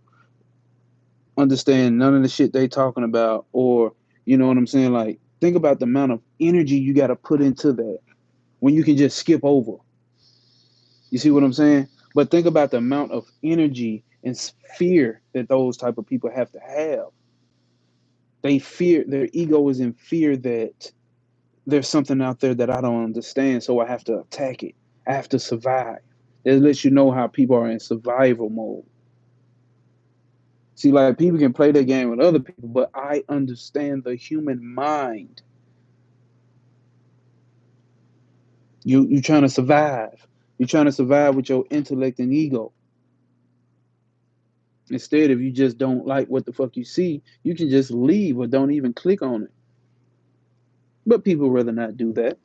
understand none of the shit they talking about. Or, you know what I'm saying? Like, think about the amount of energy you got to put into that when you can just skip over. You see what I'm saying? But think about the amount of energy and fear that those type of people have to have. They fear, their ego is in fear that there's something out there that I don't understand, so I have to attack it. I have to survive. It lets you know how people are in survival mode. See, like people can play that game with other people, but I understand the human mind. You trying to survive. You're trying to survive with your intellect and ego. Instead, if you just don't like what the fuck you see, you can just leave or don't even click on it. But people rather not do that.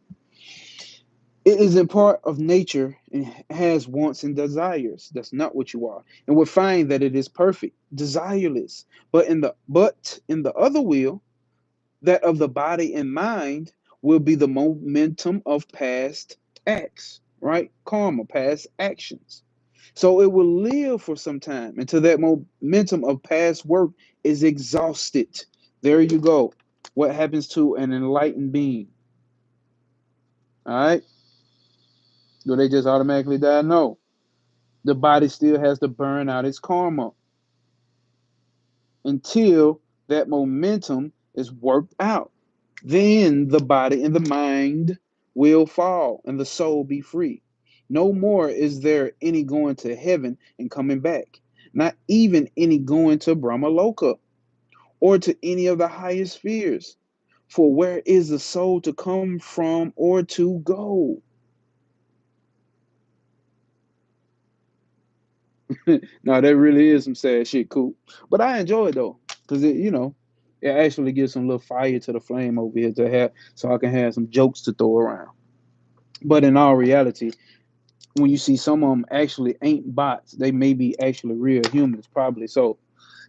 It is a part of nature and has wants and desires. That's not what you are. And we find that it is perfect, desireless. But in the other wheel, that of the body and mind will be the momentum of past acts, right? Karma, past actions. So it will live for some time until that momentum of past work is exhausted. There you go. What happens to an enlightened being? All right. Do they just automatically die? No. The body still has to burn out its karma until that momentum is worked out. Then the body and the mind will fall and the soul be free. No more is there any going to heaven and coming back, not even any going to Brahmaloka or to any of the highest spheres. For where is the soul to come from or to go? No, that really is some sad shit, cool. But I enjoy it though, because it actually gives some little fire to the flame over here to have, so I can have some jokes to throw around. But in all reality, when you see some of them actually ain't bots, they may be actually real humans, probably so,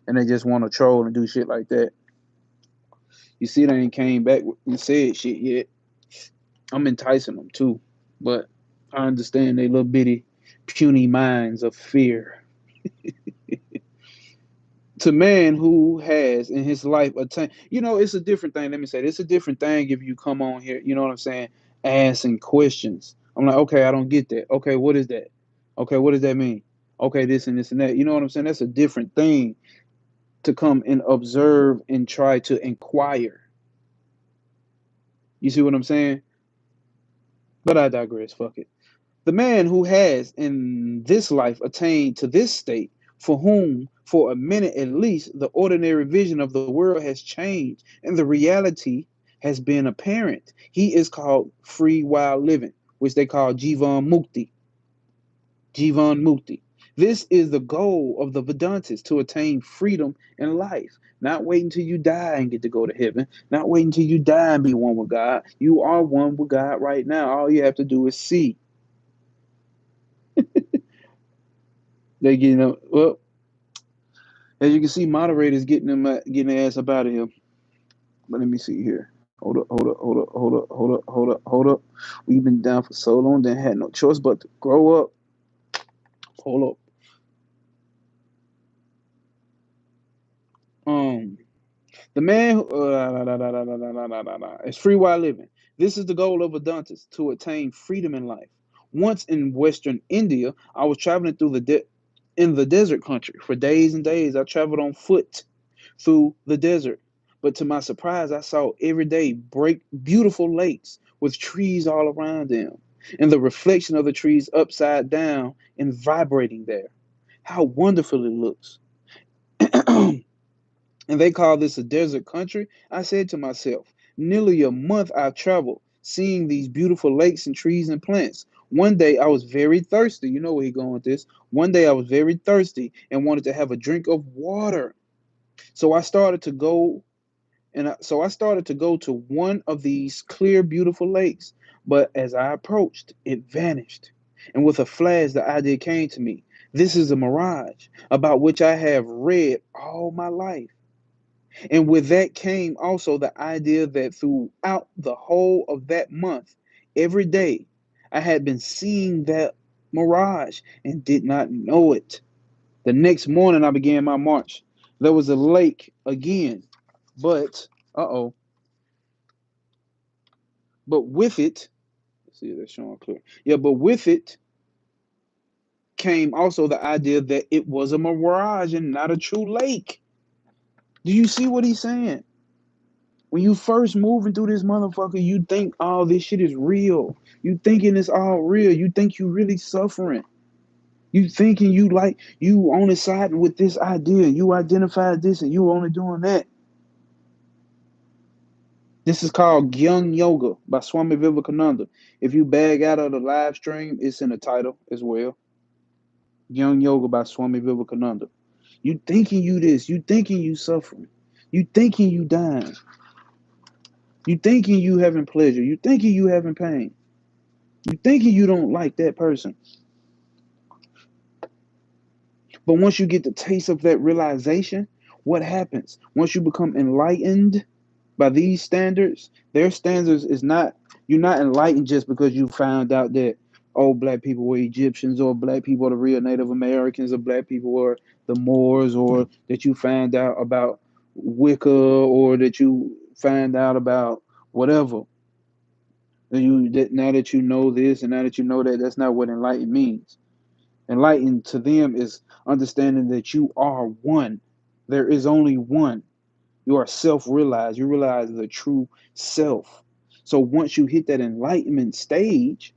and they just want to troll and do shit like that. You see, they ain't came back and said shit yet. I'm enticing them too, but I understand they little bitty puny minds of fear. To man who has in his life attained, it's a different thing. Let me say, it's a different thing if you come on here, you know what I'm saying, asking questions. I'm like, okay, I don't get that. Okay, what is that? Okay, what does that mean? Okay, this and this and that. You know what I'm saying? That's a different thing to come and observe and try to inquire. You see what I'm saying? But I digress. Fuck it. The man who has in this life attained to this state, for whom, for a minute at least, the ordinary vision of the world has changed and the reality has been apparent, he is called free while living, which they call Jivan Mukti. Jivan Mukti. This is the goal of the Vedantists, to attain freedom in life. Not wait until you die and get to go to heaven. Not wait until you die and be one with God. You are one with God right now. All you have to do is see. They getting them. Well, as you can see, moderators getting their ass up out of here. But let me see here. Hold up, hold up, hold up, hold up, hold up, hold up, hold up. We've been down for so long, then had no choice but to grow up. Hold up. The man it's free while living. This is the goal of Vedantas, to attain freedom in life. Once in Western India, I was traveling through in the desert country for days and days. I traveled on foot through the desert, but to my surprise, I saw every day break beautiful lakes with trees all around them, and the reflection of the trees upside down and vibrating there. How wonderful it looks! And they call this a desert country. I said to myself, nearly a month I've traveled, seeing these beautiful lakes and trees and plants. One day I was very thirsty. You know where he going with this. One day I was very thirsty and wanted to have a drink of water. So I started to go so I started to go to one of these clear, beautiful lakes. But as I approached, it vanished. And with a flash, the idea came to me. This is a mirage about which I have read all my life. And with that came also the idea that throughout the whole of that month, every day, I had been seeing that mirage and did not know it. The next morning, I began my march. There was a lake again, but, uh-oh, but with it, let's see if that's showing clear. Yeah, but with it came also the idea that it was a mirage and not a true lake. Do you see what he's saying? When you first moving through this motherfucker, you think all this shit is real. You thinking it's all real. You think you really suffering. You thinking you only siding with this idea. You identify this and you only doing that. This is called Gyung Yoga by Swami Vivekananda. If you bag out of the live stream, it's in the title as well. Gyung Yoga by Swami Vivekananda. You thinking you this. You thinking you suffering. You thinking you dying. You thinking you having pleasure. You thinking you having pain. You thinking you don't like that person. But once you get the taste of that realization, what happens? Once you become enlightened by these standards, their standards is not, you're not enlightened just because you found out that, oh, black people were Egyptians, or black people are the real Native Americans, or black people were the Moors, or that you found out about Wicca, or that you find out about whatever. Now that you know this and now that you know that, that's not what enlightened means. Enlightened to them is understanding that you are one. There is only one. You are self-realized. You realize the true self. So once you hit that enlightenment stage,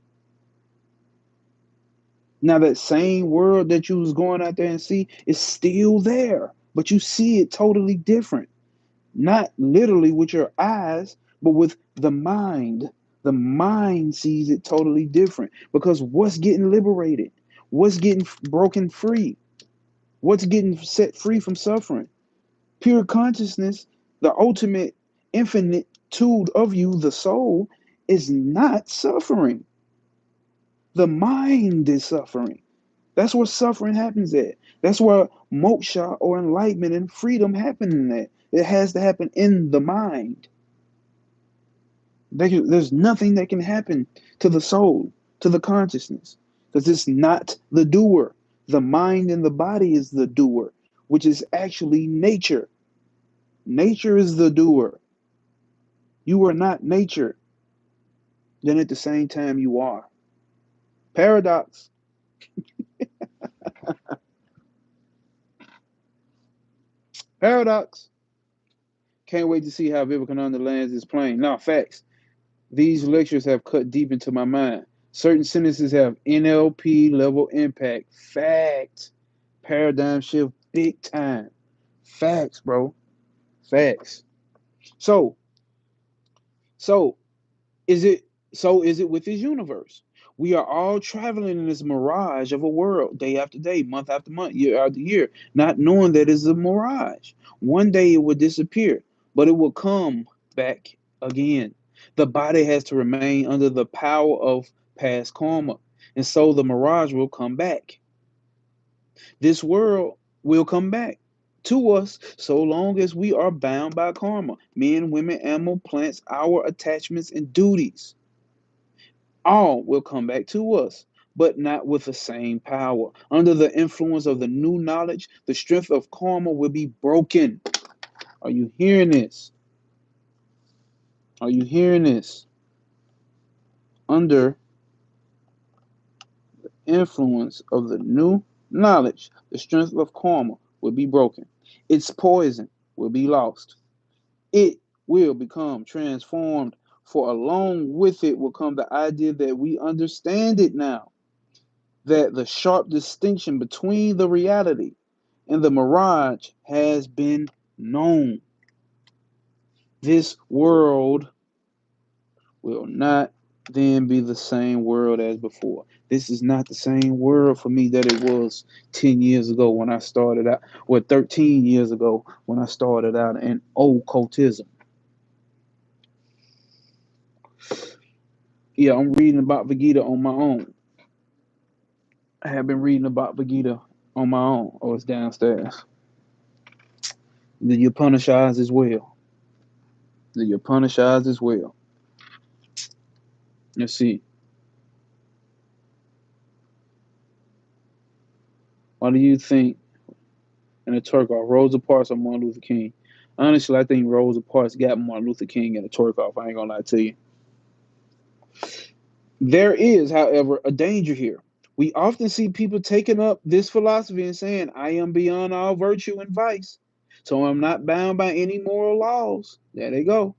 now that same world that you was going out there and see is still there, but you see it totally different. Not literally with your eyes, but with the mind. The mind sees it totally different because what's getting liberated? What's getting broken free? What's getting set free from suffering? Pure consciousness, the ultimate infinitude of you, the soul, is not suffering. The mind is suffering. That's where suffering happens at. That's where moksha or enlightenment and freedom happen at. It has to happen in the mind. There's nothing that can happen to the soul, to the consciousness, because it's not the doer. The mind and the body is the doer, which is actually nature. Nature is the doer. You are not nature. Then at the same time, you are. Paradox. Paradox. Can't wait to see how Vivekananda lands this plane. Now, facts. These lectures have cut deep into my mind. Certain sentences have NLP level impact. Facts. Paradigm shift big time. Facts, bro. Facts. So, so is it is it with this universe? We are all traveling in this mirage of a world day after day, month after month, year after year, not knowing that it's a mirage. One day it will disappear, but it will come back again. The body has to remain under the power of past karma, and so the mirage will come back. This world will come back to us so long as we are bound by karma. Men, women, animal, plants, our attachments and duties. All will come back to us, but not with the same power. Under the influence of the new knowledge, the strength of karma will be broken. Are you hearing this? Are you hearing this? Under influence of the new knowledge, the strength of karma will be broken. Its poison will be lost. It will become transformed, for along with it will come the idea that we understand it now, that the sharp distinction between the reality and the mirage has been known. This world will not then be the same world as before. This is not the same world for me that it was 10 years ago when I started out, or 13 years ago when I started out in occultism. Yeah, I'm reading about Vegeta on my own. I have been reading about Vegeta on my own. Oh, it's downstairs. The Upanishads as well. The Upanishads as well. Let's see. Why do you think in a Turkoff, Rosa Parks or Martin Luther King? Honestly, I think Rosa Parks got Martin Luther King in a Turkoff. I ain't gonna lie to you. There is, however, a danger here. We often see people taking up this philosophy and saying, I am beyond all virtue and vice, so I'm not bound by any moral laws. There they go.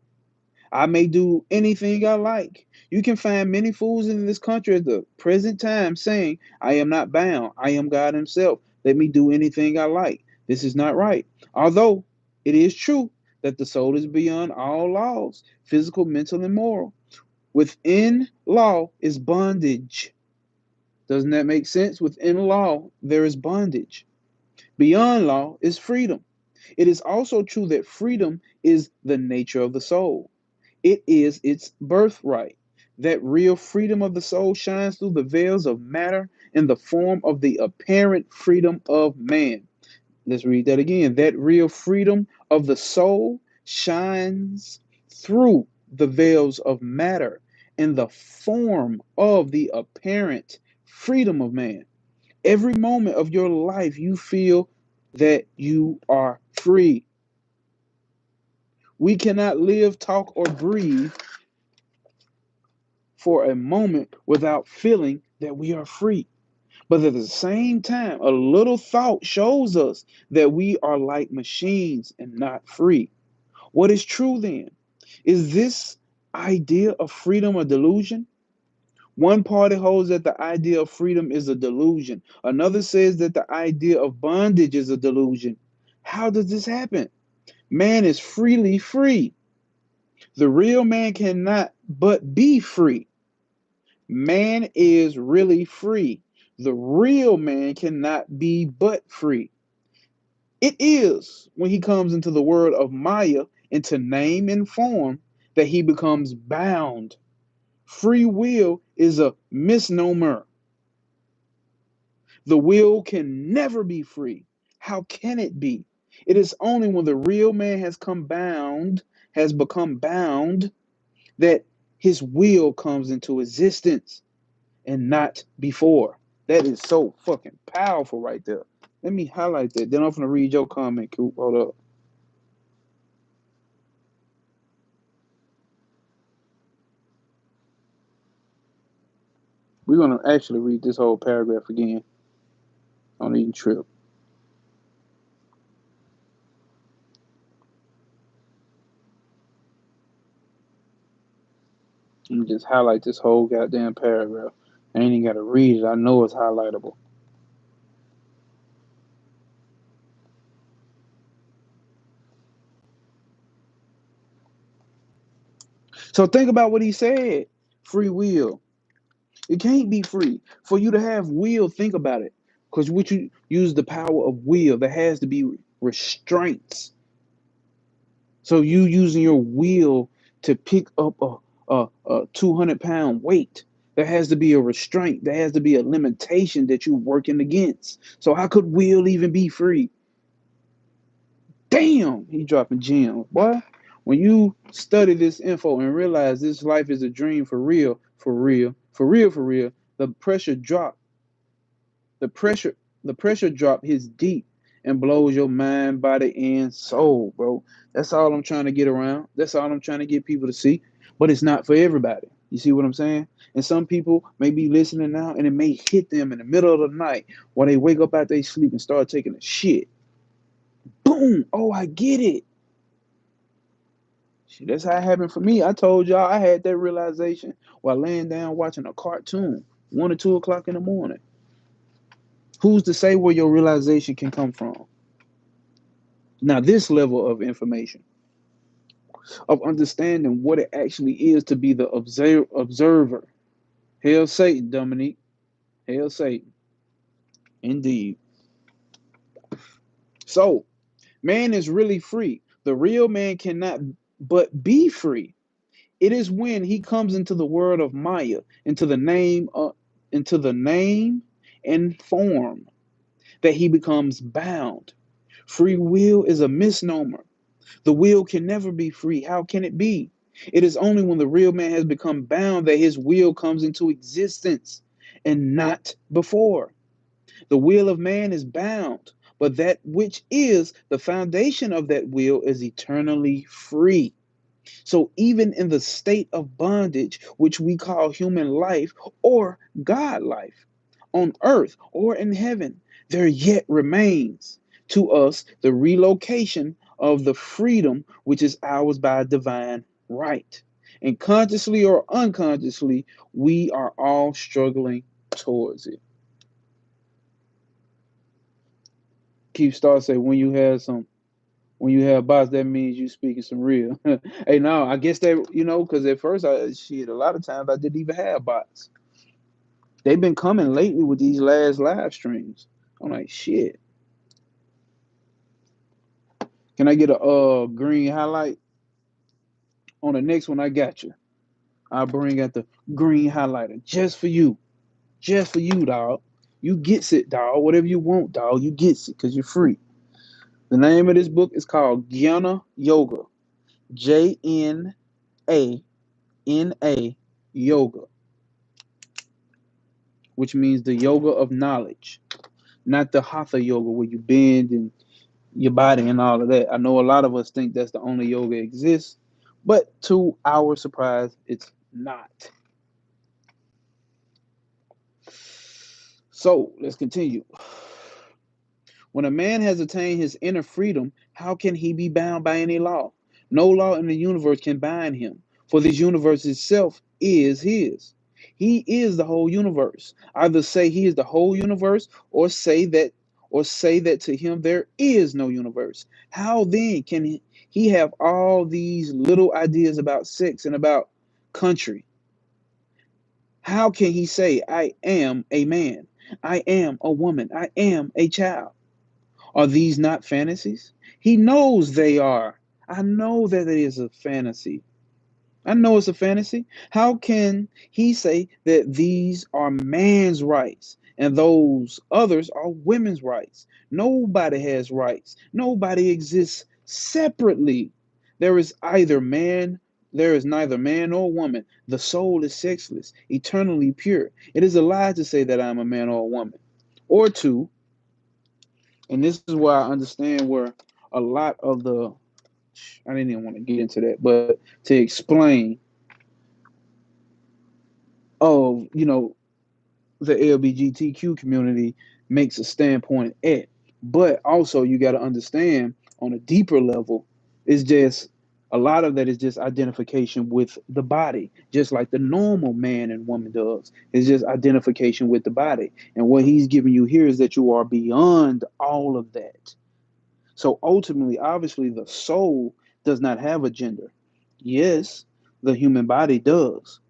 I may do anything I like. You can find many fools in this country at the present time saying, I am not bound. I am God Himself. Let me do anything I like. This is not right. Although it is true that the soul is beyond all laws, physical, mental, and moral. Within law is bondage. Doesn't that make sense? Within law, there is bondage. Beyond law is freedom. It is also true that freedom is the nature of the soul. It is its birthright. That real freedom of the soul shines through the veils of matter in the form of the apparent freedom of man. Let's read that again. That real freedom of the soul shines through the veils of matter in the form of the apparent freedom of man. Every moment of your life, you feel that you are free. We cannot live, talk, or breathe for a moment without feeling that we are free. But at the same time, a little thought shows us that we are like machines and not free. What is true then? Is this idea of freedom a delusion? One party holds that the idea of freedom is a delusion. Another says that the idea of bondage is a delusion. How does this happen? Man is freely free. The real man cannot but be free. Man is really free. The real man cannot be but free. It is when he comes into the world of Maya, into name and form, that he becomes bound. Free will is a misnomer. The will can never be free. How can it be? It is only when the real man has become bound, that his will comes into existence, and not before. That is so fucking powerful right there. Let me highlight that. Then I'm gonna read your comment, Coop. Hold up. We're gonna actually read this whole paragraph again on each trip. Let me just highlight this whole goddamn paragraph. I ain't even gotta read it. I know it's highlightable. So think about what he said. Free will. It can't be free. For you to have will, think about it. Because what you use the power of will, there has to be restraints. So you using your will to pick up a 200-pound weight. There has to be a restraint. There has to be a limitation that you're working against. So how could will even be free? Damn, he dropping gems. Boy, when you study this info and realize this life is a dream for real, for real, for real, for real, the pressure drop. The pressure, the pressure drop hits deep and blows your mind, body, and soul, bro. That's all I'm trying to get around. That's all I'm trying to get people to see. But it's not for everybody. You see what I'm saying? And some people may be listening now and it may hit them in the middle of the night while they wake up out their sleep and start taking a shit. Boom! Oh, I get it. Shit, that's how it happened for me. I told y'all I had that realization while laying down watching a cartoon, 1 or 2 o'clock in the morning. Who's to say where your realization can come from? Now, this level of information, of understanding what it actually is to be the observer. Hail Satan, Dominique. Hail Satan. Indeed. So, man is really free. The real man cannot but be free. It is when he comes into the world of Maya, into the name and form, that he becomes bound. Free will is a misnomer. The will can never be free. How can it be? It is only when the real man has become bound that his will comes into existence, and not before. The will of man is bound, but that which is the foundation of that will is eternally free. So even in the state of bondage, which we call human life or God life, on earth or in heaven, there yet remains to us the relocation of the freedom which is ours by divine right. And consciously or unconsciously, we are all struggling towards it. Keep Star say when you have bots, that means you speaking some real. Hey, now I guess that because at first a lot of times I didn't even have bots. They've been coming lately with these last live streams. I'm like, shit. Can I get a green highlight on the next one? I got you. I'll bring out the green highlighter just for you, dog. You gets it, dog. Whatever you want, dog. You gets it because you're free. The name of this book is called Jnana Yoga. Jnana Yoga, which means the yoga of knowledge, not the hatha yoga where you bend and your body and all of that. I know a lot of us think that's the only yoga exists, but to our surprise, it's not. So let's continue. When a man has attained his inner freedom, how can he be bound by any law? No law in the universe can bind him, for this universe itself is his. He is the whole universe. Either say he is the whole universe or say that to him there is no universe. How then can he have all these little ideas about sex and about country? How can he say I am a man? I am a woman. I am a child. Are these not fantasies? He knows they are. I know that it is a fantasy. I know it's a fantasy. How can he say that these are man's rights and those others are women's rights? Nobody has rights. Nobody exists separately. There is either man, there is neither man nor woman. The soul is sexless, eternally pure. It is a lie to say that I'm a man or a woman. Or two, and this is where I understand where a lot of I didn't even want to get into that, but to explain of, the LBGTQ community makes a standpoint at. But also you got to understand on a deeper level, it's just a lot of that is just identification with the body, just like the normal man and woman does. It's just identification with the body. And what he's giving you here is that you are beyond all of that. So ultimately, obviously, the soul does not have a gender. Yes, the human body does,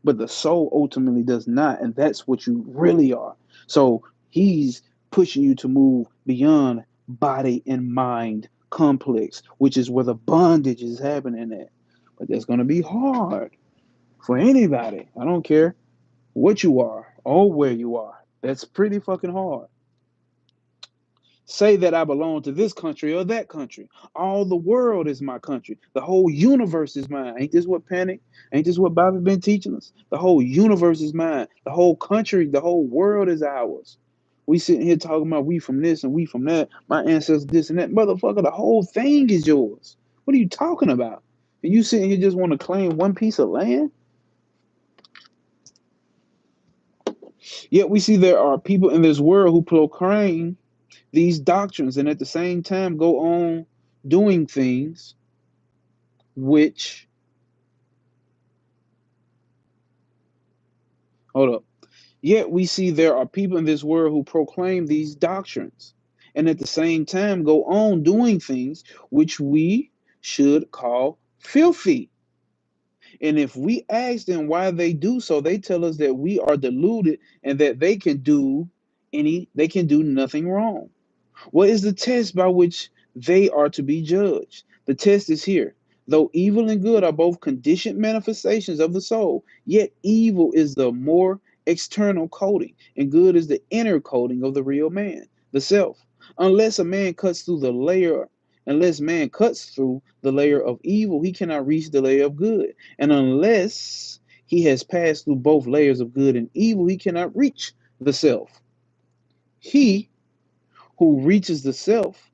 but the soul ultimately does not. And that's what you really are. So he's pushing you to move beyond body and mind complex, which is where the bondage is happening at. But that's going to be hard for anybody. I don't care. what you are or where you are. That's pretty fucking hard. Say that I belong to this country or that country. All the world is my country. The whole universe is mine. Ain't this what panic? Ain't this what Bible been teaching us? The whole universe is mine. The whole country, the whole world is ours. We sitting here talking about we from this and we from that. My ancestors this and that. Motherfucker, the whole thing is yours. What are you talking about? And you sitting here just want to claim one piece of land? Yet we see there are people in this world who proclaim these doctrines and at the same time go on doing things which, hold up, yet we see there are people in this world who proclaim these doctrines and at the same time go on doing things which we should call filthy. And if we ask them why they do so, they tell us that we are deluded and that they can do nothing wrong. What is the test by which they are to be judged? The test is here. Though evil and good are both conditioned manifestations of the soul, yet evil is the more external coating, and good is the inner coating of the real man, the self. Unless a man cuts through the layer, unless man cuts through the layer of evil, he cannot reach the layer of good. And unless he has passed through both layers of good and evil, he cannot reach the self. He who reaches the self,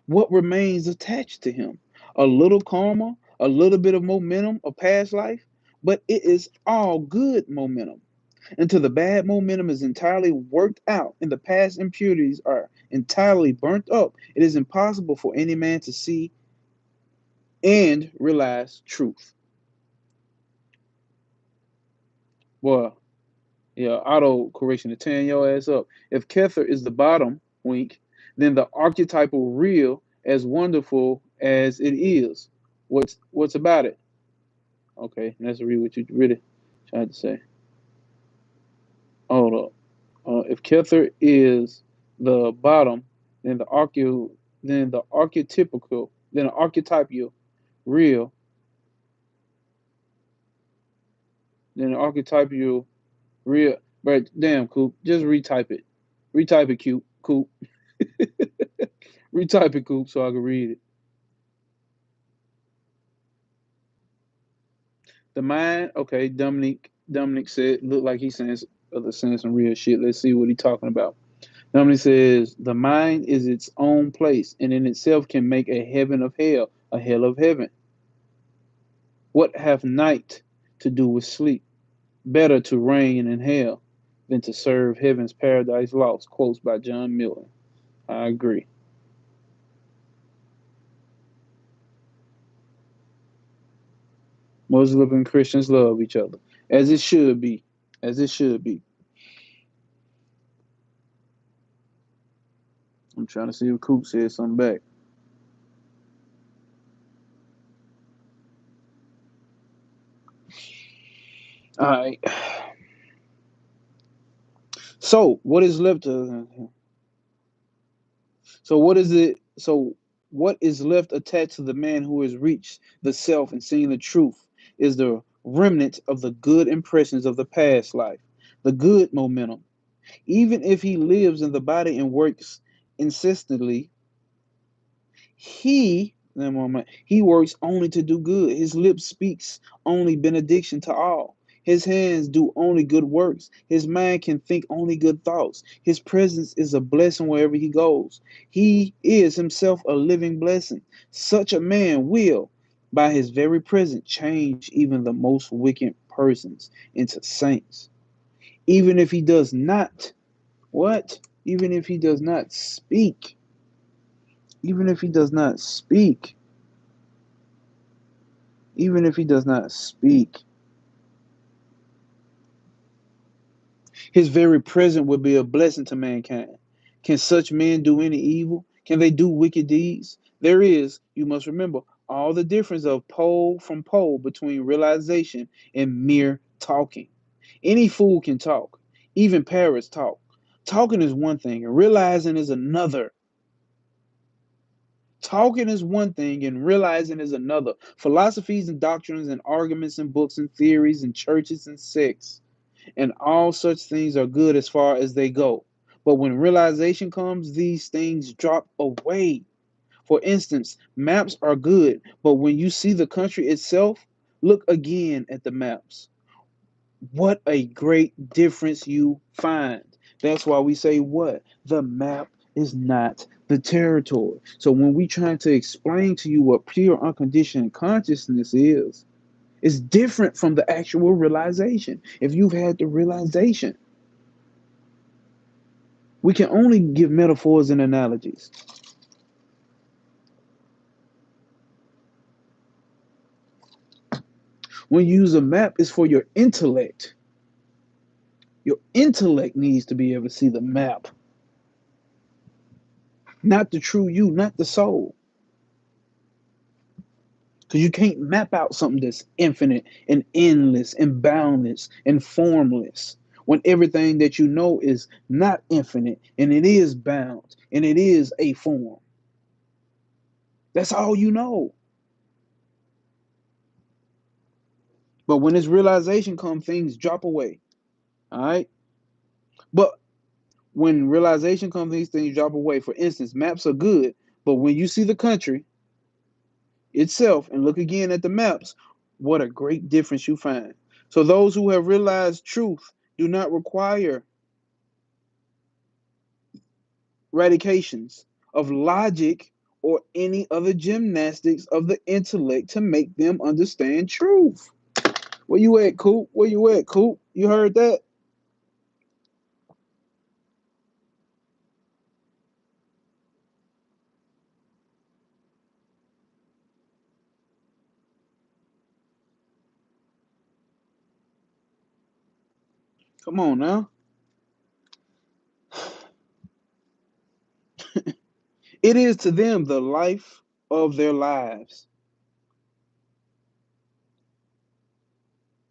what remains attached to him? A little karma, a little bit of momentum of past life, but it is all good momentum. Until the bad momentum is entirely worked out and the past impurities are entirely burnt up, it is impossible for any man to see and realize truth. Well, yeah, auto correction to tearing your ass up. If Kether is the bottom wink, then the archetypal real, as wonderful as it is, what's about it? Okay, let's read what you really tried to say. Hold up. If Kether is the bottom, then the archetypical, then the archetypal real, then the archetypal real. But damn, Coop, just retype it. Retype it, Coop. Retype it, Coop, so I can read it. The mind, okay, Dominic said, look like he's saying some real shit. Let's see what he's talking about. Dominic says, the mind is its own place and in itself can make a heaven of hell, a hell of heaven. What hath night to do with sleep? Better to reign in hell than to serve heaven's paradise lost. Quotes by John Milton. I agree. Muslim and Christians love each other, as it should be. As it should be. I'm trying to see if Coop said something back. All right. So what is left to so what is it so what is left attached to the man who has reached the self and seen the truth is the remnant of the good impressions of the past life, the good momentum. Even if he lives in the body and works insistently, he works only to do good. His lips speaks only benediction to all. His hands do only good works. His mind can think only good thoughts. His presence is a blessing wherever he goes. He is himself a living blessing. Such a man will, by his very presence, change even the most wicked persons into saints. Even if he does not, what? Even if he does not speak, even if he does not speak, even if he does not speak, his very presence would be a blessing to mankind. Can such men do any evil? Can they do wicked deeds? There is, you must remember, all the difference of pole from pole between realization and mere talking. Any fool can talk, even parrots talk. Talking is one thing, and realizing is another. Talking is one thing and realizing is another. Philosophies and doctrines and arguments and books and theories and churches and sects and all such things are good as far as they go. But when realization comes, these things drop away. For instance, maps are good, but when you see the country itself, look again at the maps. What a great difference you find. That's why we say what? The map is not the territory. So when we trying to explain to you what pure unconditioned consciousness is, it's different from the actual realization. If you've had the realization, we can only give metaphors and analogies. When you use a map, it's for your intellect. Your intellect needs to be able to see the map, not the true you, not the soul. Because you can't map out something that's infinite and endless and boundless and formless when everything that you know is not infinite and it is bound and it is a form. That's all you know. But when this realization comes, things drop away. All right. But when realization comes, these things drop away. For instance, maps are good, but when you see the country itself and look again at the maps, what a great difference you find. So those who have realized truth do not require radications of logic or any other gymnastics of the intellect to make them understand truth. Where you at, Coop? Where you at, Coop? You heard that? Come on now. It is to them the life of their lives.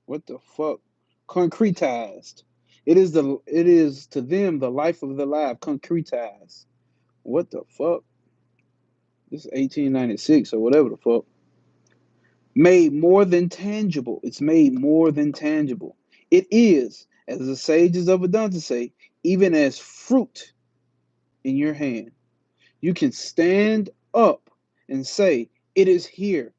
What the fuck? Concretized. It is to them the life of their life, concretized. What the fuck? This is 1896 or whatever the fuck. Made more than tangible. It's made more than tangible. It is, as the sages of Vedanta say, even as fruit in your hand. You can stand up and say, it is here.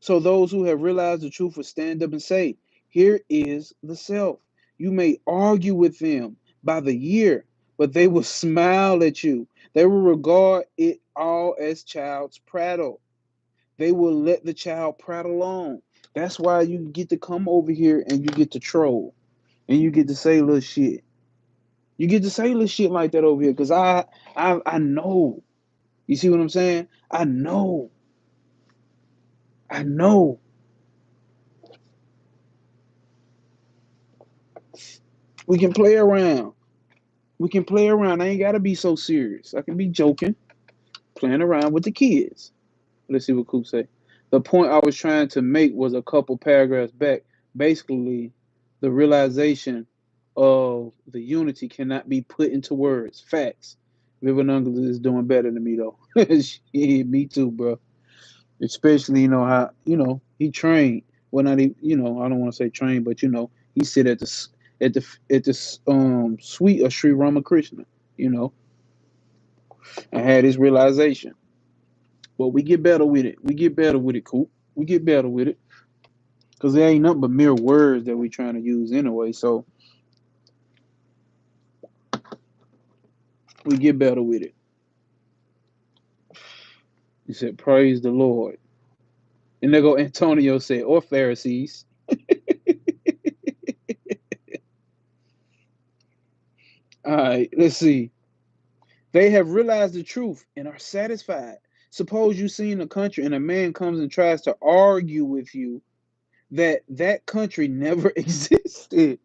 So those who have realized the truth will stand up and say, here is the self. You may argue with them by the year, but they will smile at you. They will regard it all as child's prattle. They will let the child prattle on. That's why you get to come over here and you get to troll and you get to say little shit. You get to say little shit like that over here because I know. You see what I'm saying? I know. I know. We can play around. We can play around. I ain't gotta be so serious. I can be joking, playing around with the kids. Let's see what Coop say. The point I was trying to make was a couple paragraphs back. Basically, the realization of the unity cannot be put into words. Facts. Vivekananda is doing better than me though. Shit, me too, bro. Especially how he trained. Well, not even I don't want to say trained, but he sit at the suite of Sri Ramakrishna. You know, and had his realization. But we get better with it. We get better with it, Coop. We get better with it. Because there ain't nothing but mere words that we trying to use anyway. So we get better with it. He said, praise the Lord. And there go Antonio said, or Pharisees. All right, let's see. They have realized the truth and are satisfied. Suppose you see in a country and a man comes and tries to argue with you that country never existed.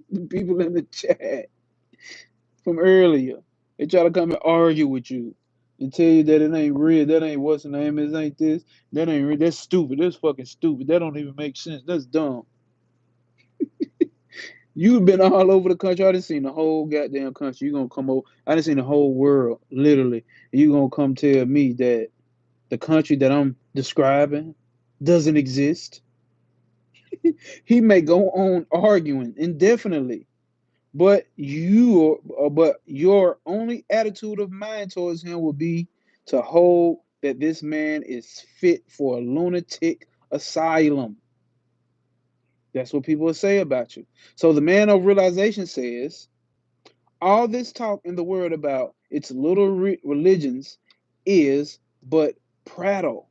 The people in the chat from earlier, they try to come and argue with you and tell you that it ain't real. That ain't what's the name is. Ain't this? That ain't real. That's stupid. That's fucking stupid. That don't even make sense. That's dumb. You've been all over the country. I done seen the whole goddamn country. You gonna come over? I done seen the whole world, literally. And you gonna come tell me that the country that I'm describing doesn't exist? He may go on arguing indefinitely, but your only attitude of mind towards him will be to hold that this man is fit for a lunatic asylum. That's what people will say about you. So the man of realization says, all this talk in the world about its little religions is but prattle.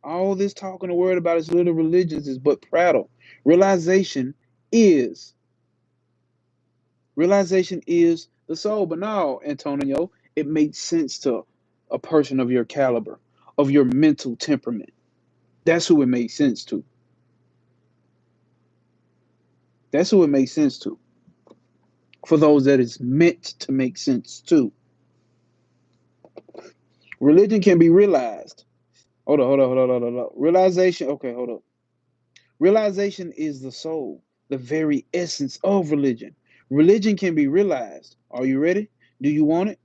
All this talk in the world about its little religions is but prattle. Realization is Realization is the soul. But now, Antonio, it makes sense to a person of your caliber, of your mental temperament. That's who it makes sense to. That's who it makes sense to. For those that it's meant to make sense to. Religion can be realized. Hold on. Realization, okay, hold up. Realization is the soul, the very essence of religion. Religion can be realized. Are you ready? Do you want it?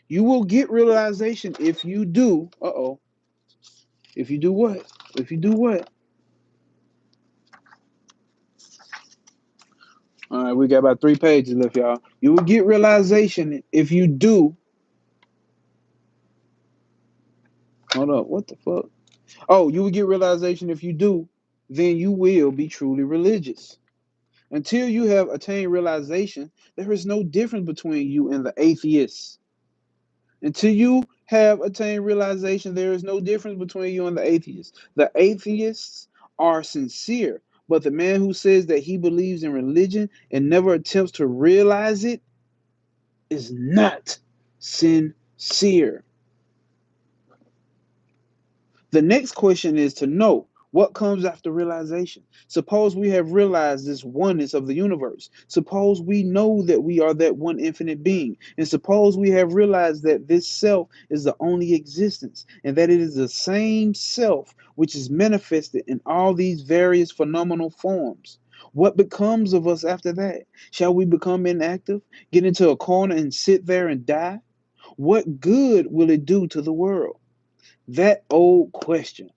You will get realization if you do. If you do what? If you do what? All right, we got about 3 pages left, y'all. You will get realization if you do. Hold up, what the fuck? Oh, you will get realization if you do, then you will be truly religious. Until you have attained realization, there is no difference between you and the atheists. Until you have attained realization, there is no difference between you and the atheists. The atheists are sincere, but the man who says that he believes in religion and never attempts to realize it is not sincere. The next question is to know what comes after realization. Suppose we have realized this oneness of the universe. Suppose we know that we are that one infinite being. And suppose we have realized that this self is the only existence and that it is the same self which is manifested in all these various phenomenal forms. What becomes of us after that? Shall we become inactive, get into a corner and sit there and die? What good will it do to the world? That old question.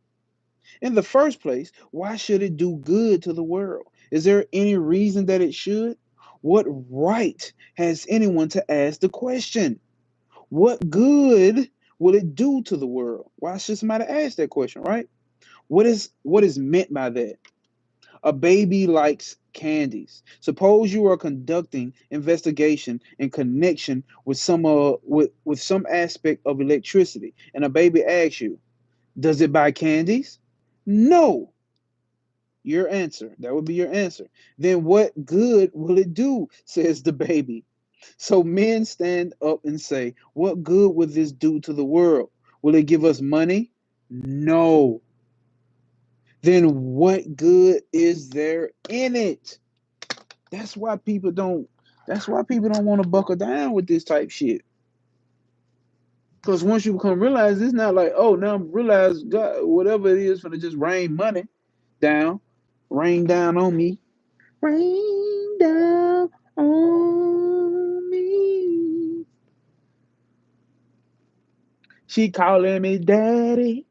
In the first place, why should it do good to the world? Is there any reason that it should? What right has anyone to ask the question? What good will it do to the world? Why should somebody ask that question, right? What is meant by that? A baby likes candies. Suppose you are conducting investigation in connection with some aspect of electricity, and a baby asks you, does it buy candies? No. Your answer. That would be your answer. Then what good will it do? Says the baby. So men stand up and say, what good would this do to the world? Will it give us money? No. Then what good is there in it? That's why people don't that's why people don't want to buckle down with this type shit. Because once you become realize, it's not like, oh, now realize God, whatever it is, gonna just rain money down, rain down on me, rain down on me. She calling me daddy,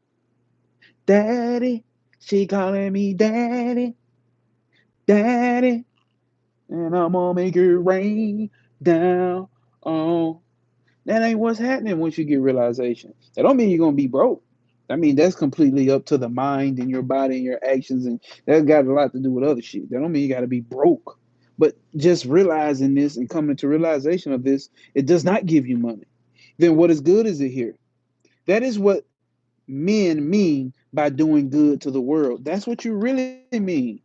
daddy. She calling me daddy, daddy, and I'm gonna make it rain down on. That ain't what's happening once you get realization. That don't mean you're gonna be broke. I mean that's completely up to the mind and your body and your actions, and that's got a lot to do with other shit. That don't mean you gotta be broke. But just realizing this and coming to realization of this, it does not give you money. Then what is good is it here? That is what men mean by doing good to the world. That's what you really mean.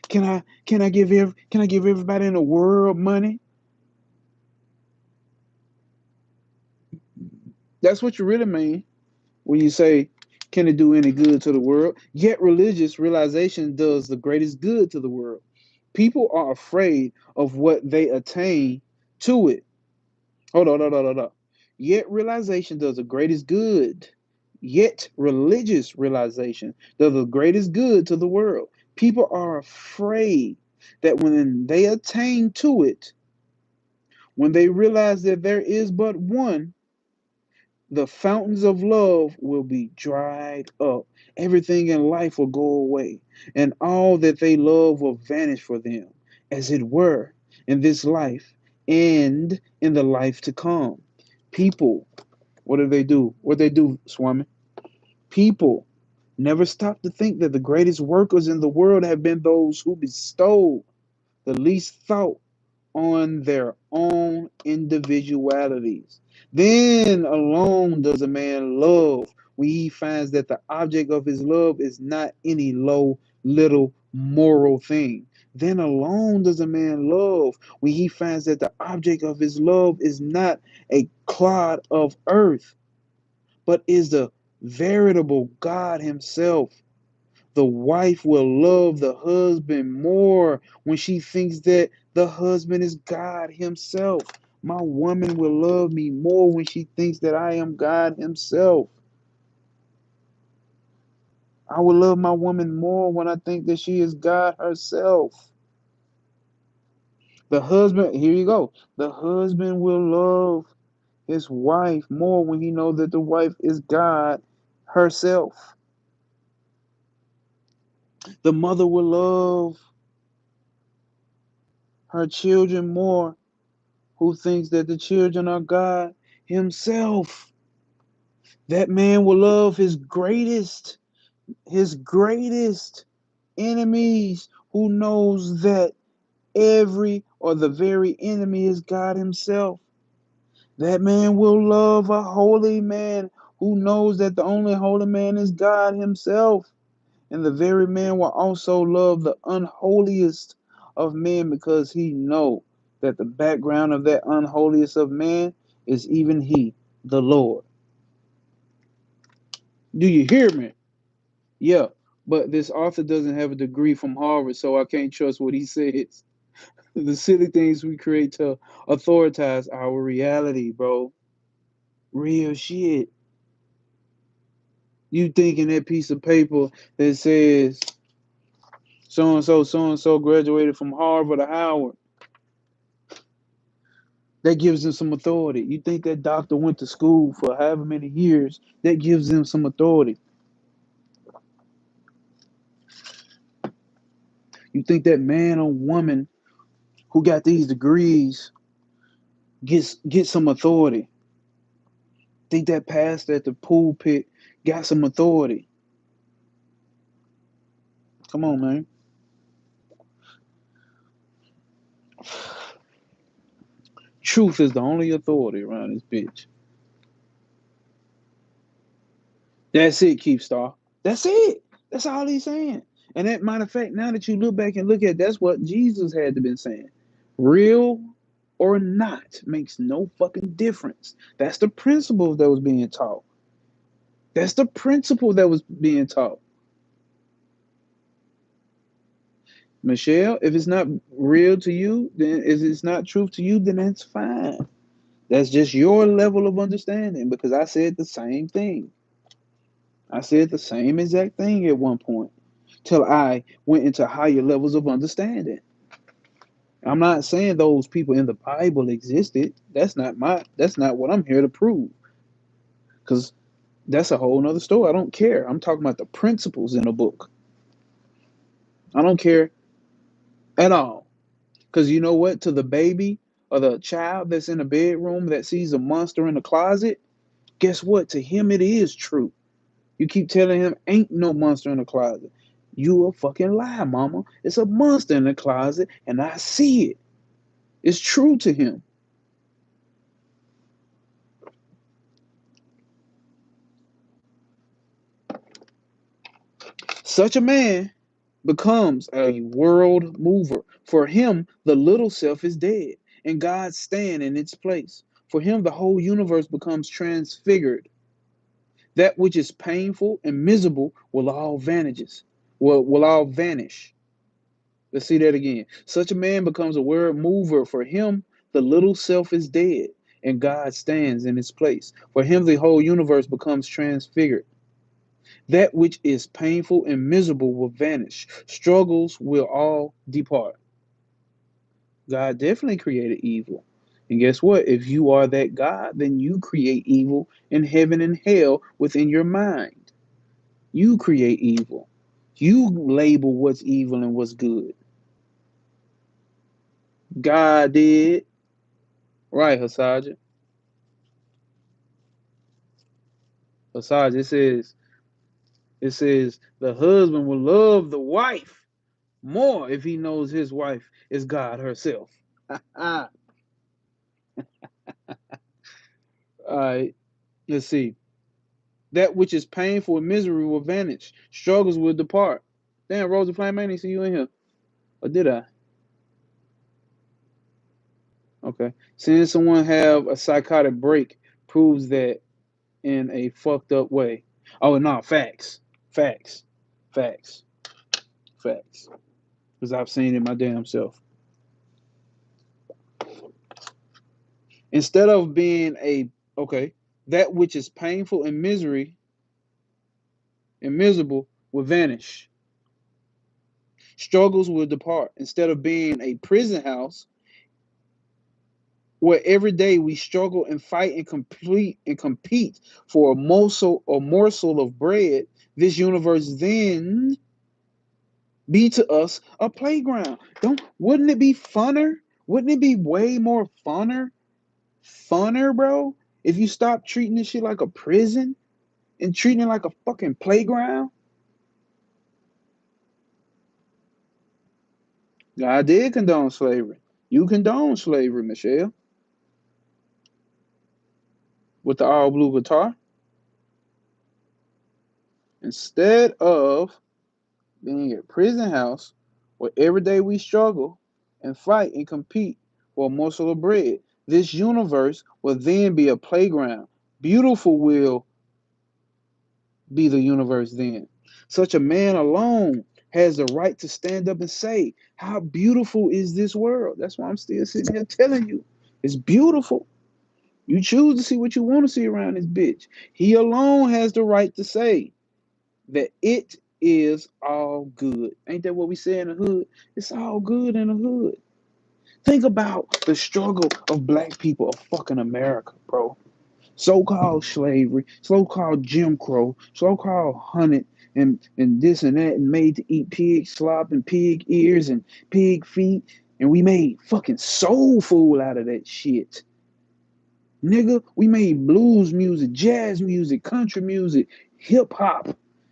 Can I give everybody in the world money? That's what you really mean when you say, can it do any good to the world? Yet religious realization does the greatest good to the world. People are afraid of what they attain to it. Hold on. Yet realization does the greatest good. Yet religious realization does the greatest good to the world. People are afraid that when they attain to it, when they realize that there is but one, The fountains of love will be dried up. Everything in life will go away, and all that they love will vanish for them, as it were, in this life and in the life to come. People, what do they do? What they do, Swami? People never stop to think that the greatest workers in the world have been those who bestowed the least thought on their own individualities. Then alone does a man love when he finds that the object of his love is not any low, little moral thing. Then alone does a man love when he finds that the object of his love is not a clod of earth, but is the veritable God Himself. The wife will love the husband more when she thinks that the husband is God Himself. My woman will love me more when she thinks that I am God Himself. I will love my woman more when I think that she is God herself. The husband, here you go. The husband will love his wife more when he knows that the wife is God herself. The mother will love her children more who thinks that the children are God Himself. That man will love his greatest enemies who knows that every or the very enemy is God Himself. That man will love a holy man who knows that the only holy man is God Himself. And the very man will also love the unholiest of men because he know that the background of that unholiest of man is even He, the Lord. Do you hear me? Yeah, but this author doesn't have a degree from Harvard, so I can't trust what he says. The silly things we create to authoritize our reality, bro. Real shit. You thinking that piece of paper that says so and so graduated from Harvard or Howard, that gives them some authority. You think that doctor went to school for however many years, that gives them some authority. You think that man or woman who got these degrees gets some authority. Think that pastor at the pulpit got some authority. Come on, man. Truth is the only authority around this bitch. That's it, Keep Star. That's it. That's all he's saying. And that matter of fact, now that you look back and look at, that's what Jesus had to been saying. Real or not makes no fucking difference. That's the principle that was being taught. That's the principle that was being taught. Michelle, if it's not real to you, then if it's not truth to you, then that's fine. That's just your level of understanding because I said the same thing. I said the same exact thing at one point till I went into higher levels of understanding. I'm not saying those people in the Bible existed. That's not what I'm here to prove. Because that's a whole nother story. I don't care. I'm talking about the principles in the book. I don't care at all. Because you know what? To the baby or the child that's in the bedroom that sees a monster in the closet, guess what? To him, it is true. You keep telling him, ain't no monster in the closet. You a fucking lie, mama. It's a monster in the closet, and I see it. It's true to him. Such a man becomes a world mover. For him, the little self is dead, and God stand in its place. For him, the whole universe becomes transfigured. That which is painful and miserable will all vanish. Let's see that again. Such a man becomes a world mover. For him, the little self is dead, and God stands in its place. For him, the whole universe becomes transfigured. That which is painful and miserable will vanish. Struggles will all depart. God definitely created evil. And guess what? If you are that God, then you create evil in heaven and hell within your mind. You create evil. You label what's evil and what's good. God did. Right, Hassaj. Hassaj, it says the husband will love the wife more if he knows his wife is God herself. All right, let's see. That which is painful and misery will vanish. Struggles will depart. Damn, Rosa Flame, I didn't see you in here. Or did I? Okay. Seeing someone have a psychotic break proves that in a fucked up way. Oh, no, facts. Facts. Facts. Facts. Because I've seen it my damn self. Instead of being okay, that which is painful and miserable will vanish. Struggles will depart. Instead of being a prison house where every day we struggle and fight and compete for a morsel of bread, this universe then be to us a playground. Wouldn't it be funner? Wouldn't it be way more funner, bro? If you stop treating this shit like a prison and treating it like a fucking playground? God did condone slavery. You condone slavery, Michelle, with the all blue guitar. Instead of being a prison house where every day we struggle and fight and compete for a morsel of bread, this universe will then be a playground. Beautiful will be the universe then. Such a man alone has the right to stand up and say, how beautiful is this world? That's why I'm still sitting here telling you. It's beautiful. You choose to see what you want to see around this bitch. He alone has the right to say that it is all good. Ain't that what we say in the hood? It's all good in the hood. Think about the struggle of black people of fucking America, bro. So-called slavery, so-called Jim Crow, so-called hunted and this and that and made to eat pig slop and pig ears and pig feet. And we made fucking soul food out of that shit. Nigga, we made blues music, jazz music, country music, hip hop,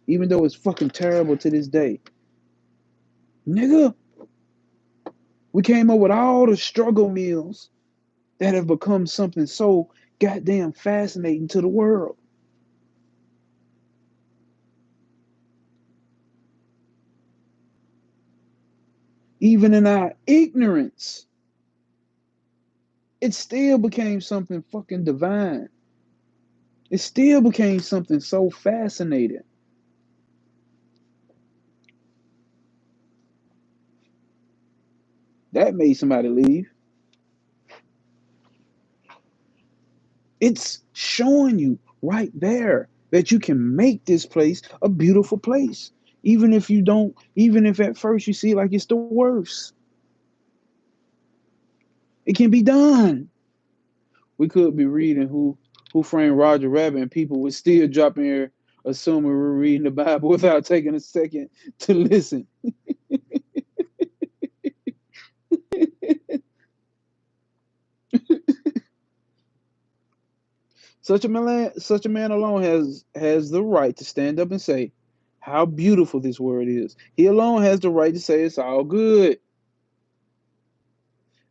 even though it's fucking terrible to this day. Nigga, we came up with all the struggle meals that have become something so goddamn fascinating to the world. Even in our ignorance, it still became something fucking divine. It still became something so fascinating. That made somebody leave. It's showing you right there that you can make this place a beautiful place. Even if at first you see like it's the worst, it can be done. We could be reading Who Framed Roger Rabbit and people would still drop in here assuming we're reading the Bible without taking a second to listen. Such a man alone has the right to stand up and say how beautiful this world is. He alone has the right to say it's all good.